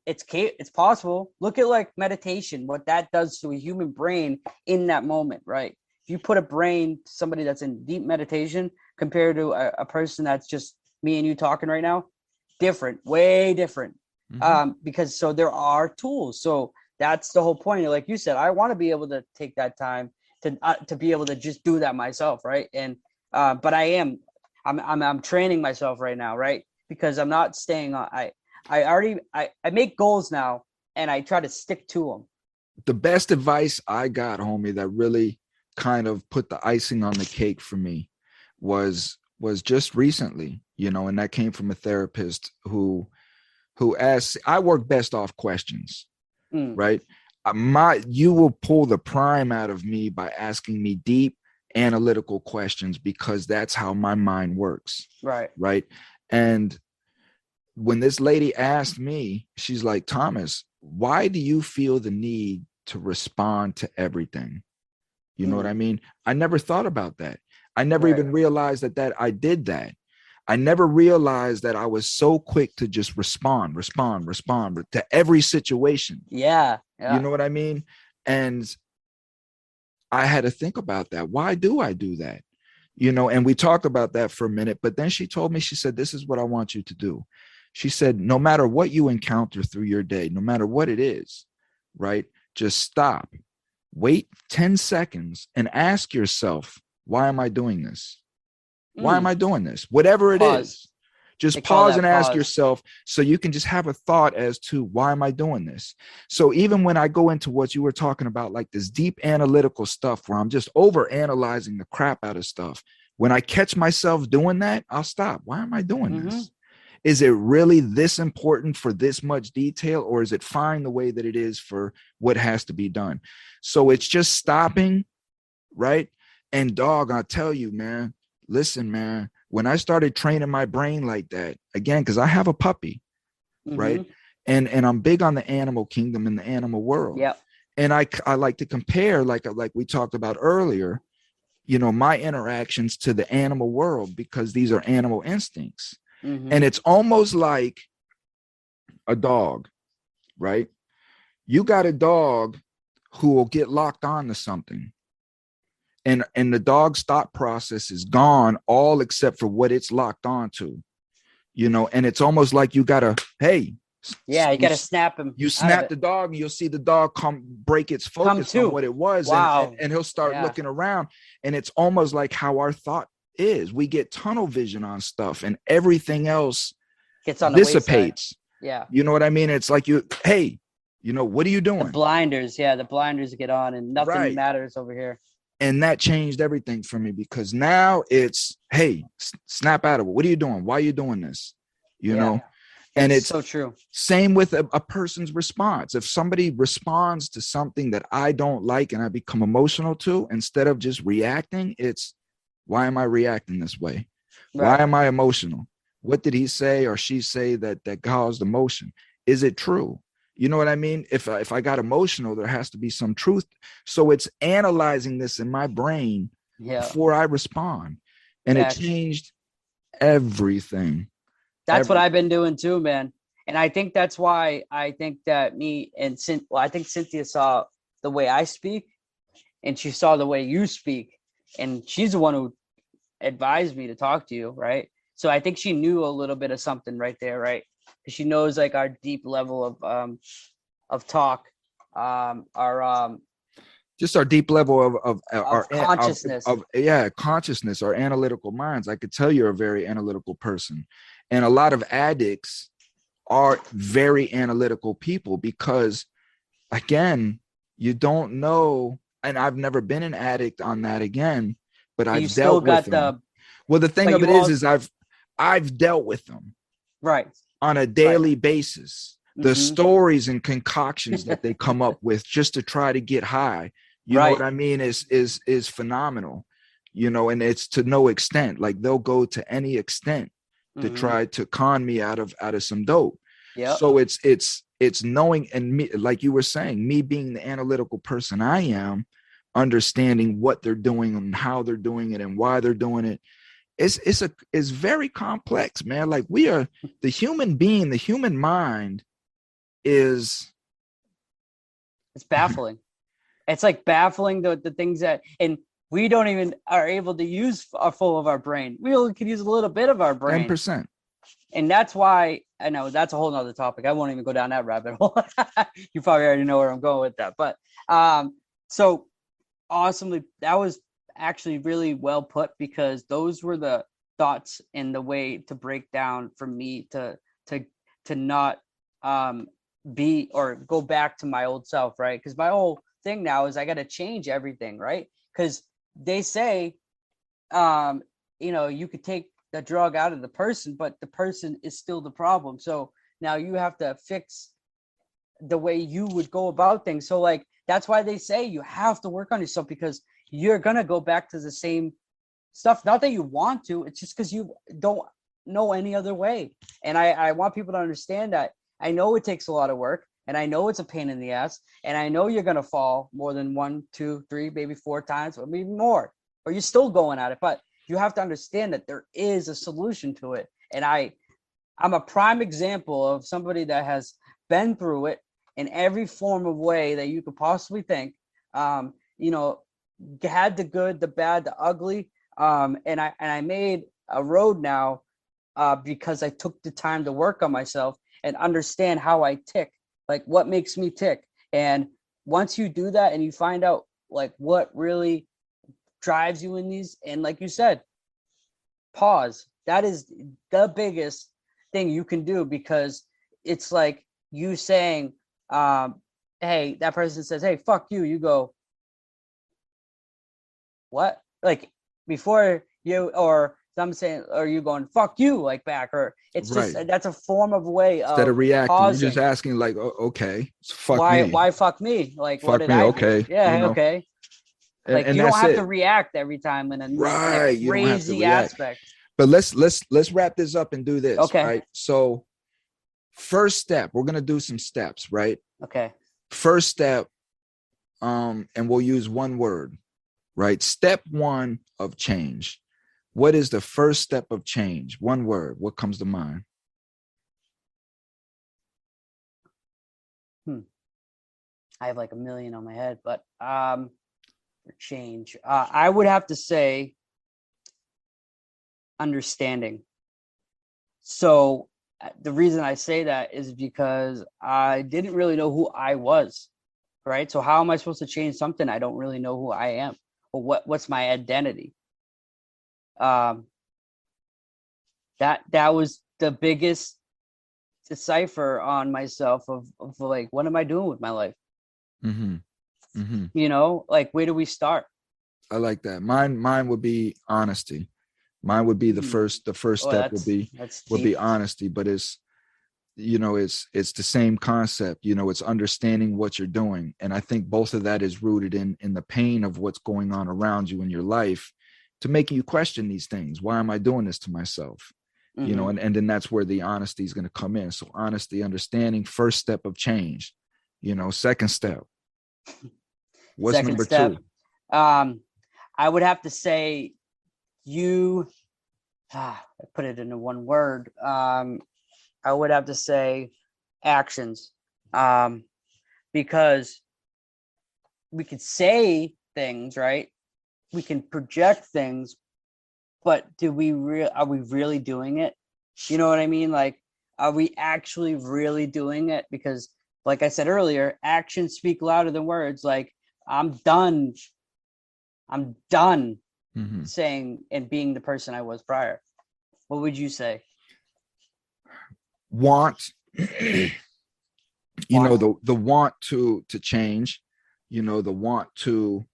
it's possible. Look at like meditation, what that does to a human brain in that moment, right? If you put a brain to somebody that's in deep meditation compared to a person that's just me and you talking right now, different, way different. Because so there are tools. So that's the whole point. Like you said, I want to be able to take that time to be able to just do that myself, right? And but I'm training myself right now, right? Because I'm not staying on. I make goals now, and I try to stick to them. The best advice I got, homie, that really kind of put the icing on the cake for me was just recently, you know, and that came from a therapist who asks, I work best off questions, right? You will pull the prime out of me by asking me deep analytical questions, because that's how my mind works. Right. And when this lady asked me, she's like, Thomas, why do you feel the need to respond to everything? You know what I mean? I never thought about that. I never even realized that I did that. I never realized that I was so quick to just respond to every situation. Yeah. You know what I mean? And I had to think about that. Why do I do that? You know, and we talked about that for a minute, but then she told me, she said, this is what I want you to do. She said, no matter what you encounter through your day, no matter what it is, right? Just stop, wait 10 seconds and ask yourself, why am I doing this? Why am I doing this? Whatever it is, just pause and ask yourself, so you can just have a thought as to why am I doing this? So even when I go into what you were talking about, like this deep analytical stuff where I'm just over analyzing the crap out of stuff, when I catch myself doing that, I'll stop. Why am I doing this? Is it really this important for this much detail, or is it fine the way that it is for what has to be done? So it's just stopping, right? And dog, I'll tell you, man, listen, man, when I started training my brain like that, again, because I have a puppy, right? And I'm big on the animal kingdom and the animal world. Yep. And I like to compare, like we talked about earlier, you know, my interactions to the animal world, because these are animal instincts. And it's almost like a dog, right? You got a dog who will get locked on to something. And the dog's thought process is gone, all except for what it's locked on to, you know, and it's almost like you gotta, hey, Yeah, you got to snap him. You snap the dog and you'll see the dog break its focus on what it was. Wow. And he'll start looking around. And it's almost like how our thought is. We get tunnel vision on stuff and everything else gets on dissipates. Yeah. You know what I mean? It's like hey, what are you doing? The blinders get on and nothing matters over here. And that changed everything for me because now it's, hey, snap out of it. What are you doing? Why are you doing this? You know? And it's so true. Same with a person's response. If somebody responds to something that I don't like and I become emotional to, instead of just reacting, it's, why am I reacting this way? Why am I emotional? What did he say or she say that caused emotion? Is it true? You know what I mean? If I got emotional, there has to be some truth. So it's analyzing this in my brain before I respond. And it changed everything. That's what I've been doing too, man. And I think that's why I think that I think Cynthia saw the way I speak and she saw the way you speak. And she's the one who advised me to talk to you, right? So I think she knew a little bit of something right there, right? Because she knows like our deep level of talk, just our deep level of our consciousness, consciousness, our analytical minds. I could tell you're a very analytical person. And a lot of addicts are very analytical people because, again, you don't know. And I've never been an addict on that again, but I've dealt with them. Well, the thing of it is I've dealt with them on a daily basis. The stories and concoctions that they come up with just to try to get high, you know what I mean, is phenomenal, and it's to no extent. Like they'll go to any extent to try to con me out of some dope. So it's knowing, and me, like you were saying, me being the analytical person I am, understanding what they're doing and how they're doing it and why they're doing it. It's very complex, man. Like we are the human being, the human mind it's baffling. It's like baffling the things that, and we don't even are able to use full of our brain. We only can use a little bit of our brain. 10%. And that's why, I know that's a whole nother topic. I won't even go down that rabbit hole. You probably already know where I'm going with that. But so awesomely, that was actually really well put, because those were the thoughts and the way to break down for me to not be or go back to my old self, right? Because my whole thing now is I got to change everything, right? Because they say, you could take the drug out of the person, but the person is still the problem. So now you have to fix the way you would go about things. So like, that's why they say you have to work on yourself, because you're going to go back to the same stuff. Not that you want to, it's just because you don't know any other way. And I want people to understand that. I know it takes a lot of work, and I know it's a pain in the ass, and I know you're going to fall more than 1, 2, 3, maybe 4 times, or maybe more, or you're still going at it. But you have to understand that there is a solution to it. And I'm a prime example of somebody that has been through it in every form of way that you could possibly think. Had the good, the bad, the ugly. And I made a road now because I took the time to work on myself and understand how I tick, like what makes me tick. And once you do that and you find out like what really drives you in these, and like you said, pause. That is the biggest thing you can do, because it's like you saying, hey, that person says, hey, fuck you. You go, what? Like before you, or I'm saying, are you going, fuck you, like back? Or it's just, that's a form of way of instead of reacting, pausing. you're just asking like, oh, okay, fuck why, me. why fuck me? Like, fuck what did me, I do? okay. Yeah, okay. Like and you don't have it. to react every time in a you crazy aspect. But let's wrap this up and do this. Okay. Right. So first step, we're gonna do some steps, right? Okay. First step, and we'll use one word, right? Step 1 of change. What is the first step of change? One word. What comes to mind? I have like a million on my head, but for change, I would have to say understanding. So the reason I say that is because I didn't really know who I was, right? So how am I supposed to change something I don't really know who I am, or what's my identity? That was the biggest decipher on myself of like, what am I doing with my life? Mm-hmm. Mm-hmm. You know, like, where do we start? I like that. Mine would be honesty. Mine would be the first step would be honesty, but it's, you know, it's the same concept, you know, it's understanding what you're doing. And I think both of that is rooted in the pain of what's going on around you in your life, to make you question these things. Why am I doing this to myself? You know, and then that's where the honesty is going to come in. So honesty, understanding, first step of change, you know. Second step. What's Second number step, 2? I would have to say I put it into one word. I would have to say actions, because we could say things, right? We can project things, but are we really doing it? You know what I mean? Like, are we actually really doing it? Because like I said earlier, actions speak louder than words. Like, I'm done saying and being the person I was prior. What would you say? Want, you know, the want to change, you know, the want to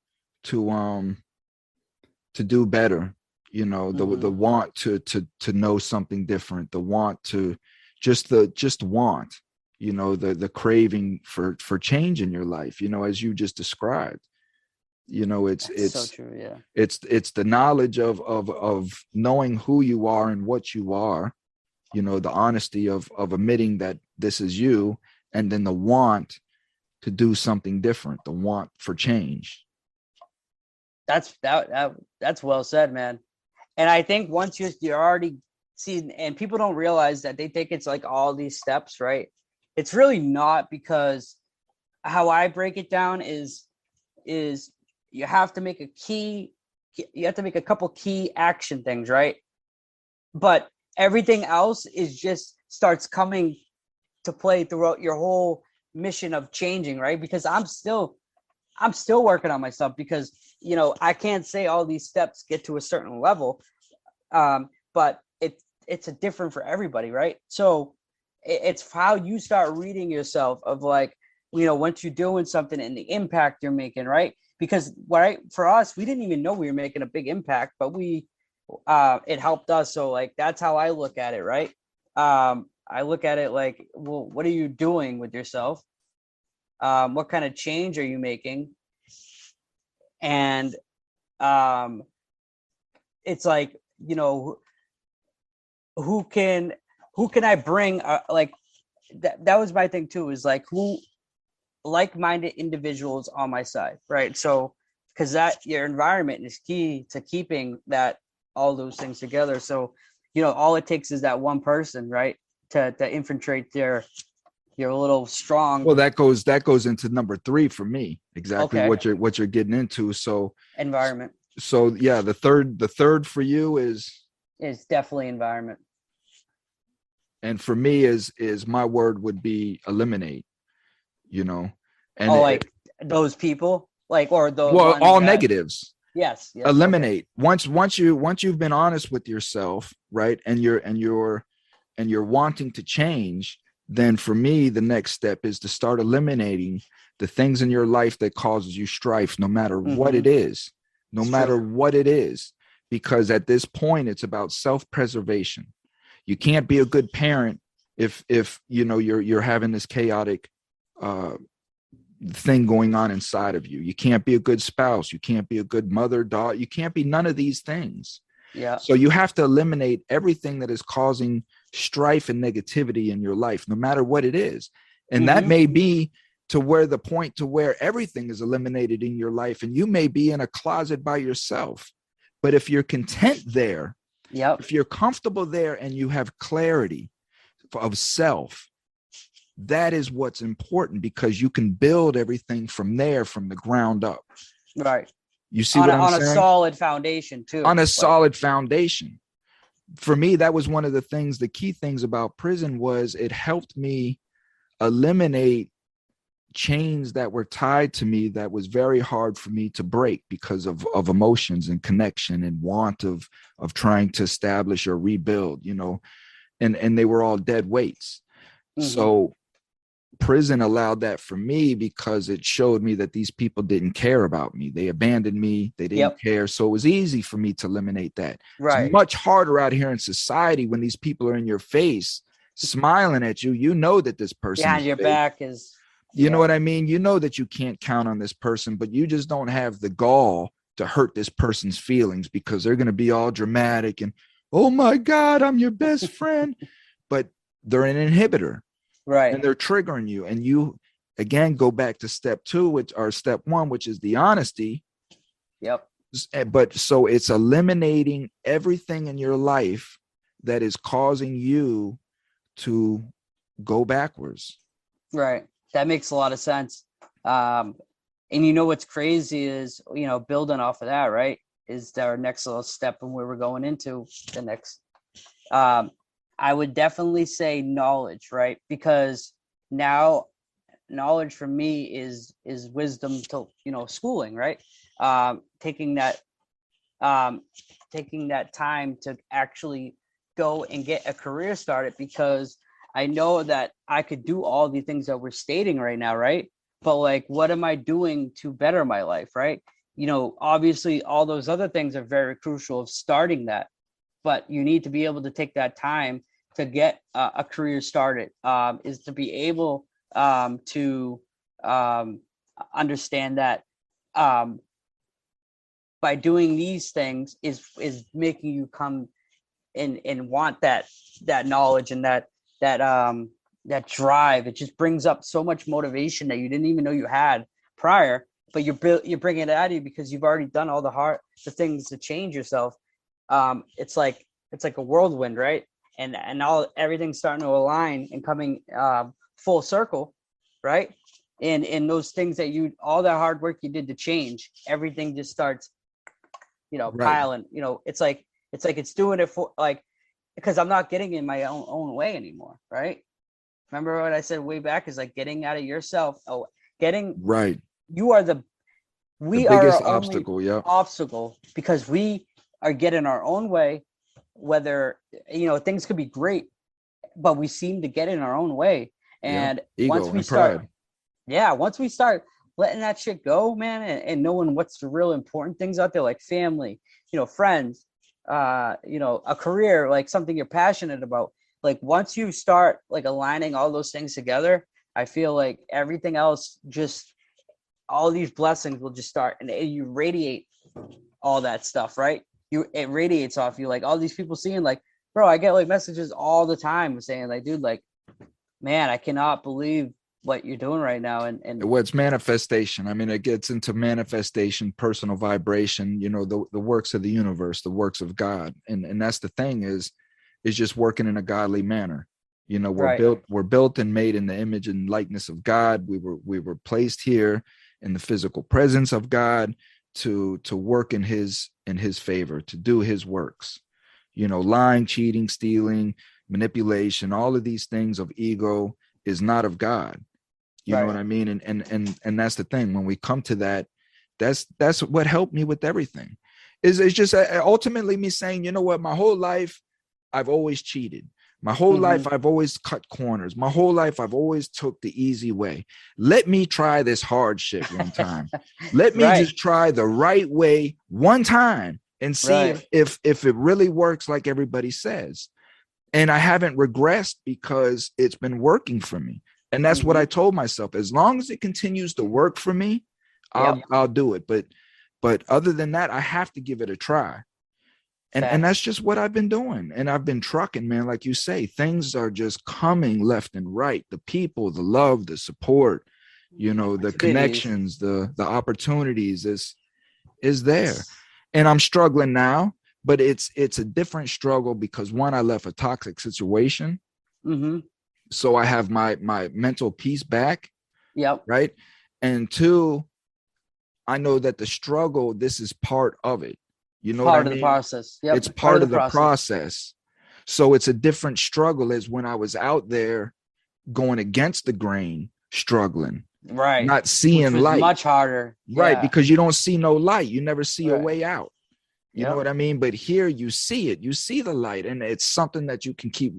do better, you know, the want to know something different, the want to just want, you know, the craving for change in your life, you know, as you just described. You know, it's so true. Yeah. It's the knowledge of knowing who you are and what you are, you know, the honesty of admitting that this is you, and then the want to do something different, the want for change. That's well said, man. And I think once you're already seen, and people don't realize that, they think it's like all these steps, right? It's really not, because how I break it down is you have to make a couple key action things, right? But everything else is just starts coming to play throughout your whole mission of changing, right? Because I'm still working on myself, because, you know, I can't say all these steps get to a certain level, but it's a different for everybody, right? So it's how you start reading yourself of, like, you know, once you're doing something and the impact you're making, right? Because for us, we didn't even know we were making a big impact, but it helped us. So like, that's how I look at it, right? I look at it like, well, what are you doing with yourself? What kind of change are you making? And it's like, you know, who can I bring? Like, that was my thing too, is like, who like-minded individuals on my side, right? So, because your environment is key to keeping all those things together. So, you know, all it takes is that one person, right, to infiltrate your little strong. Well, that goes into number 3 for me. Exactly. Okay. what you're getting into. So environment. So yeah, the third for you is definitely environment. And for me is my word would be eliminate. You know, and like those people, like, or the all negatives. Yes. Eliminate. Okay. Once you've been honest with yourself, right, and you're wanting to change, then for me the next step is to start eliminating the things in your life that causes you strife, no matter what it is, what it is, because at this point it's about self-preservation. You can't be a good parent if you know you're having this chaotic thing going on inside of you. You can't be a good spouse. You can't be a good mother, daughter. You can't be none of these things. Yeah. So you have to eliminate everything that is causing strife and negativity in your life, no matter what it is. And that may be to where everything is eliminated in your life, and you may be in a closet by yourself. But if you're content there, if you're comfortable there and you have clarity of self, that is what's important, because you can build everything from there, from the ground up. Right. You see what I'm saying? On a solid foundation too. On a solid foundation. for me, that was one of the things, the key things about prison was it helped me eliminate chains that were tied to me that was very hard for me to break because of emotions and connection and want of trying to establish or rebuild, and they were all dead weights. Mm-hmm. So prison allowed that for me because it showed me that these people didn't care about me. They abandoned me. They didn't care. So it was easy for me to eliminate that. Right. It's much harder out here in society when these people are in your face, smiling at you. You know that this person behind your back is... You know what I mean? You know that you can't count on this person, but you just don't have the gall to hurt this person's feelings because they're going to be all dramatic and, oh my God, I'm your best friend. But they're an inhibitor. Right. And they're triggering you. And you, again, go back to step 2, step 1, which is the honesty. Yep. But so it's eliminating everything in your life that is causing you to go backwards. Right. That makes a lot of sense. And what's crazy is, building off of that, right, is our next little step and where we're going into the next. I would definitely say knowledge, right? Because now knowledge for me is wisdom to, schooling, right? Taking that time to actually go and get a career started, because I know that I could do all the things that we're stating right now, right? But like, what am I doing to better my life, right? Obviously all those other things are very crucial of starting that, but you need to be able to take that time to get a career started, is to be able to understand that by doing these things is making you come and want that knowledge and that drive. It just brings up so much motivation that you didn't even know you had prior, but you're bringing it out of you because you've already done all the things to change yourself. It's like a whirlwind, right? And everything's starting to align and coming full circle, right? And those things that all that hard work you did to change, everything just starts, right, piling. It's like it's doing it for like, because I'm not getting in my own way anymore, right? Remember what I said way back is like getting out of yourself. Right. You are the biggest obstacle, because we are getting our own way. Whether things could be great, but we seem to get in our own way. And once we start letting that shit go, man, and knowing what's the real important things out there, like family, friends, a career, like something you're passionate about. Like once you start like aligning all those things together, I feel like everything else, just all these blessings will just start, and you radiate all that stuff, right? It radiates off you. Like all these people seeing, like, bro, I get like messages all the time saying like, dude, like, man, I cannot believe what you're doing right now. And what's manifestation? I mean, it gets into manifestation, personal vibration, the works of the universe, the works of God. And that's the thing is just working in a godly manner. We're built and made in the image and likeness of God. We were placed here in the physical presence of God to work in his favor, to do his works. Lying, cheating, stealing, manipulation, all of these things of ego is not of God. You know what I mean? And that's the thing. When we come to that, that's what helped me with everything. It's just ultimately me saying, you know what, my whole life I've always cheated. My whole life, I've always cut corners. My whole life, I've always took the easy way. Let me try this hard shit one time. Let me just try the right way one time and see if it really works like everybody says. And I haven't regressed because it's been working for me. And that's what I told myself. As long as it continues to work for me, I'll do it. But other than that, I have to give it a try. And that's just what I've been doing. And I've been trucking, man. Like you say, things are just coming left and right. The people, the love, the support, the connections, the opportunities is there. And I'm struggling now, but it's a different struggle because one, I left a toxic situation. So I have my mental peace back. Yep. Right. And two, I know that the struggle, this is part of it. You know what I mean? Part of the process. Yep. It's part of the process. So it's a different struggle as when I was out there going against the grain, struggling, Right. not seeing Which was light. much harder. Right. Yeah. Because you don't see no light. You never see a Right. way out. You Yep. know what I mean? But here you see it. You see the light, and it's something that you can keep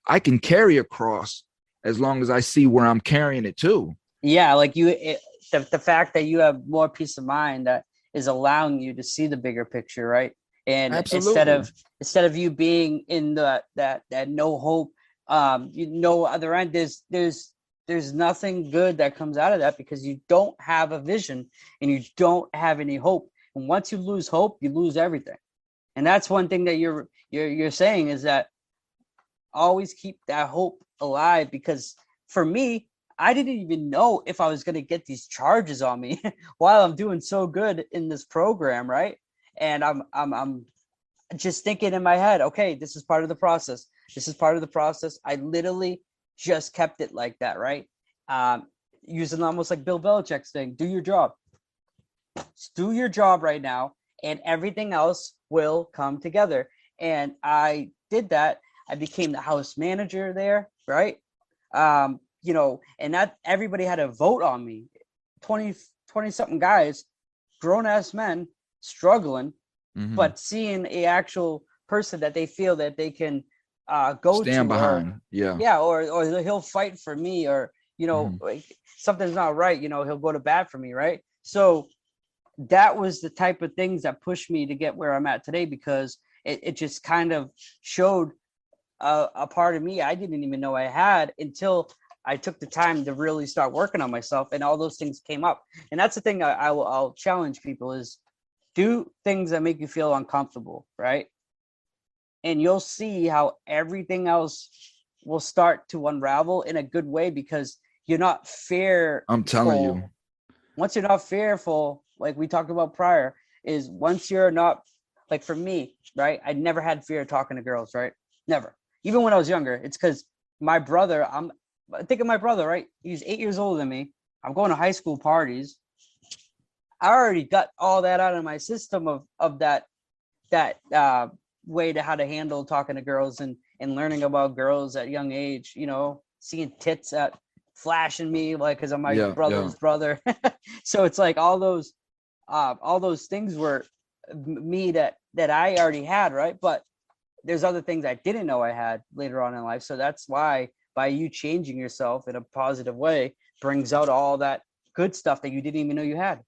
I can carry a cross as long as I see where I'm carrying it to. Yeah, like the fact that you have more peace of mind that is allowing you to see the bigger picture, right? And Absolutely. instead of you being in that no hope, other end, there's nothing good that comes out of that, because you don't have a vision and you don't have any hope. And once you lose hope, you lose everything. And that's one thing that you're saying, is that always keep that hope alive, because for me, I didn't even know if I was going to get these charges on me while I'm doing so good in this program, right? And I'm just thinking in my head, okay, this is part of the process. This is part of the process. I literally just kept it like that, right? Using almost like Bill Belichick's thing, do your job. Just do your job right now, and everything else will come together. And I did that. I became the house manager there, right? And that everybody had a vote on me. 20 something guys, grown ass men, struggling, but seeing a actual person that they feel that they can stand behind. Or he'll fight for me, or like, something's not right, he'll go to bat for me, right? So that was the type of things that pushed me to get where I'm at today, because it just kind of showed a part of me I didn't even know I had until I took the time to really start working on myself, and all those things came up. And that's the thing I'll challenge people is, do things that make you feel uncomfortable, right? And you'll see how everything else will start to unravel in a good way, because you're not fearful. I'm telling you. Once you're not fearful, like we talked about prior, is once you're not, like for me, right? I never had fear of talking to girls, right? Never. Even when I was younger. It's because my brother, think of my brother, right? He's 8 years older than me. I'm going to high school parties. I already got all that out of my system of that way to how to handle talking to girls and learning about girls at young age, seeing tits at flashing me, like, because I'm my brother's brother. So it's like all those things were me that I already had, right? But there's other things I didn't know I had later on in life. So that's why, by you changing yourself in a positive way, brings out all that good stuff that you didn't even know you had,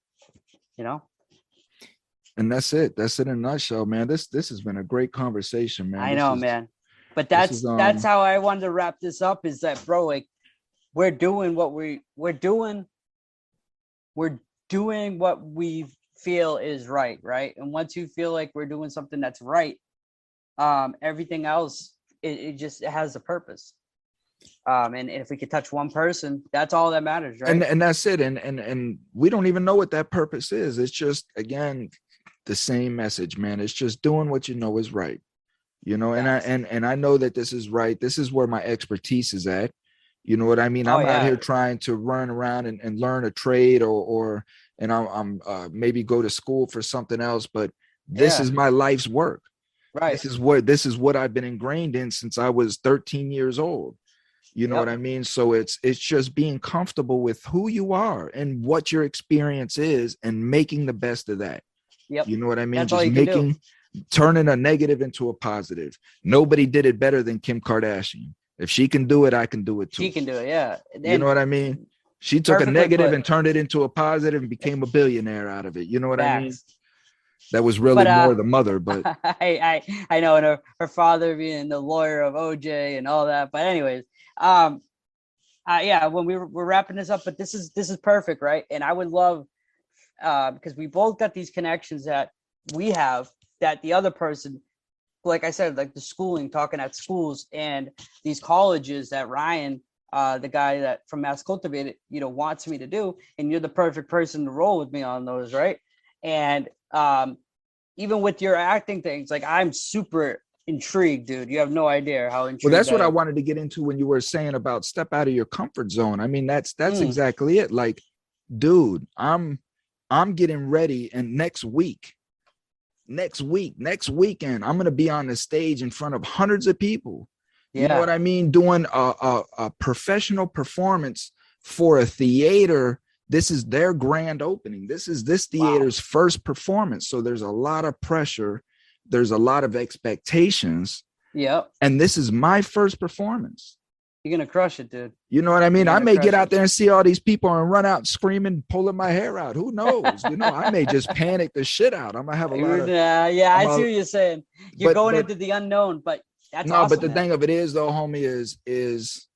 And that's it. That's it in a nutshell, man. This has been a great conversation, man. I know, man. But that's how I wanted to wrap this up, is that, bro, like, we're doing what we're doing what we feel is right? And once you feel like we're doing something that's right, everything else, it just has a purpose. And if we could touch one person, that's all that matters, right? And that's it. And we don't even know what that purpose is. It's just, again, the same message, man. It's just doing what you know is right, and I know that this is right. This is where my expertise is at. You know what I mean? I'm out here trying to run around and learn a trade or I'm maybe go to school for something else, but this is my life's work. Right. This is what I've been ingrained in since I was 13 years old. You know what I mean? So it's just being comfortable with who you are and what your experience is and making the best of that. Yep. You know what I mean? That's just turning a negative into a positive. Nobody did it better than Kim Kardashian. If she can do it, I can do it too. She can do it, yeah. You know what I mean? She took a negative and turned it into a positive and became a billionaire out of it. You know what I mean? That was really more the mother, but I know, and her father being the lawyer of OJ and all that. But anyways, when we're wrapping this up, but this is perfect, right? And I would love, because we both got these connections that we have that the other person, like I said, like the schooling, talking at schools and these colleges that Ryan, the guy that from Mass Cultivated, wants me to do, and you're the perfect person to roll with me on those, right? And even with your acting things, like, I'm super intrigued, dude. You have no idea how intrigued. Well, that's what I wanted to get into when you were saying about step out of your comfort zone. I mean, that's exactly it. Like, dude, I'm getting ready, and next week next weekend, I'm going to be on the stage in front of hundreds of people. You know what I mean? Doing a professional performance for a theater. This is their grand opening. This is this theater's first performance. So there's a lot of pressure. There's a lot of expectations. Yep. And this is my first performance. You're going to crush it, dude. You know what I mean? I may get out there and see all these people and run out screaming, pulling my hair out. Who knows? You know, I may just panic the shit out. I'm going to have a lot of... I see what you're saying. You're going into the unknown, but that's awesome, but the thing of it is, though, homie, is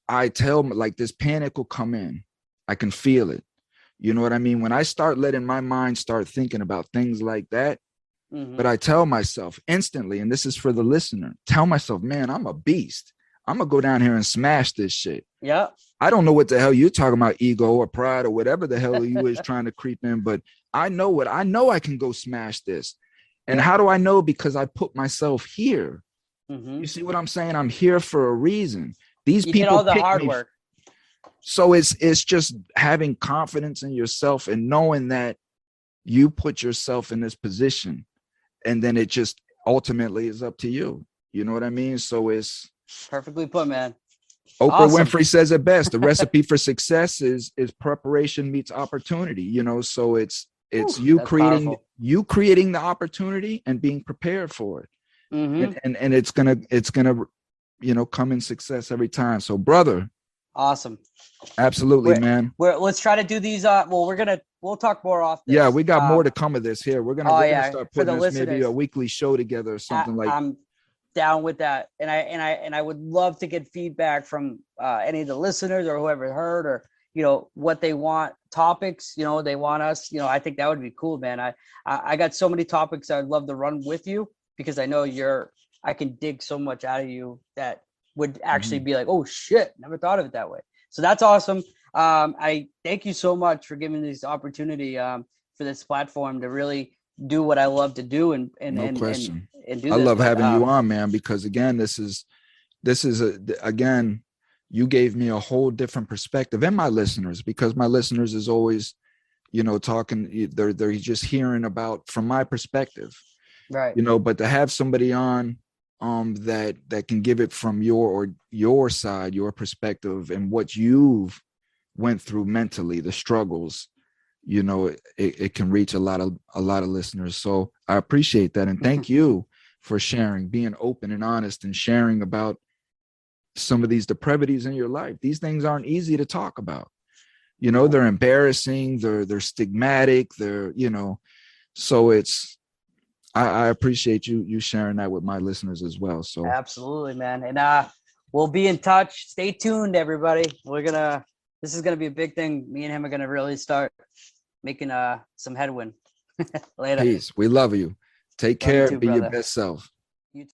I tell like this panic will come in. I can feel it. You know what I mean? When I start letting my mind start thinking about things like that, but I tell myself instantly, and this is for the listener, tell myself, man, I'm a beast. I'm going to go down here and smash this shit. Yeah. I don't know what the hell you're talking about, ego or pride or whatever the hell you is trying to creep in, but I know I can go smash this. And how do I know? Because I put myself here. You see what I'm saying? I'm here for a reason. These people did all the hard work. So it's just having confidence in yourself and knowing that you put yourself in this position, and then it just ultimately is up to you. You know what I mean? So it's perfectly put, man. Oprah Winfrey says it best. The recipe for success is preparation meets opportunity. You know, so it's you creating the opportunity and being prepared for it. And it's gonna come in success every time. So, brother. Awesome. Absolutely, man. Let's try to do these. We'll talk more off this. Yeah, we got more to come of this here. We're gonna start putting this maybe a weekly show together or something like that. I'm down with that. And I would love to get feedback from any of the listeners or whoever heard, or, you know, what they want, topics, you know, they want us, you know, I think that would be cool, man. I got so many topics I'd love to run with you, because I know I can dig so much out of you that would actually be like, oh shit, never thought of it that way. So that's awesome. I thank you so much for giving me this opportunity for this platform to really do what I love to do and no question. And do I love having you on, man, because again, this is again, you gave me a whole different perspective, and my listeners, because my listeners is always, you know, talking, they're just hearing about from my perspective. Right. You know, but to have somebody on that can give it from your side, your perspective, and what you've went through mentally, the struggles, you know, it can reach a lot of listeners. So I appreciate that. And thank you for sharing, being open and honest and sharing about some of these depravities in your life. These things aren't easy to talk about. You know, they're embarrassing, they're stigmatic, they're, you know, so I appreciate you sharing that with my listeners as well. So absolutely, man. And we'll be in touch. Stay tuned, everybody. This is gonna be a big thing. Me and him are gonna really start making some headwind. Later. Peace. We love you. Take care. Be your best self.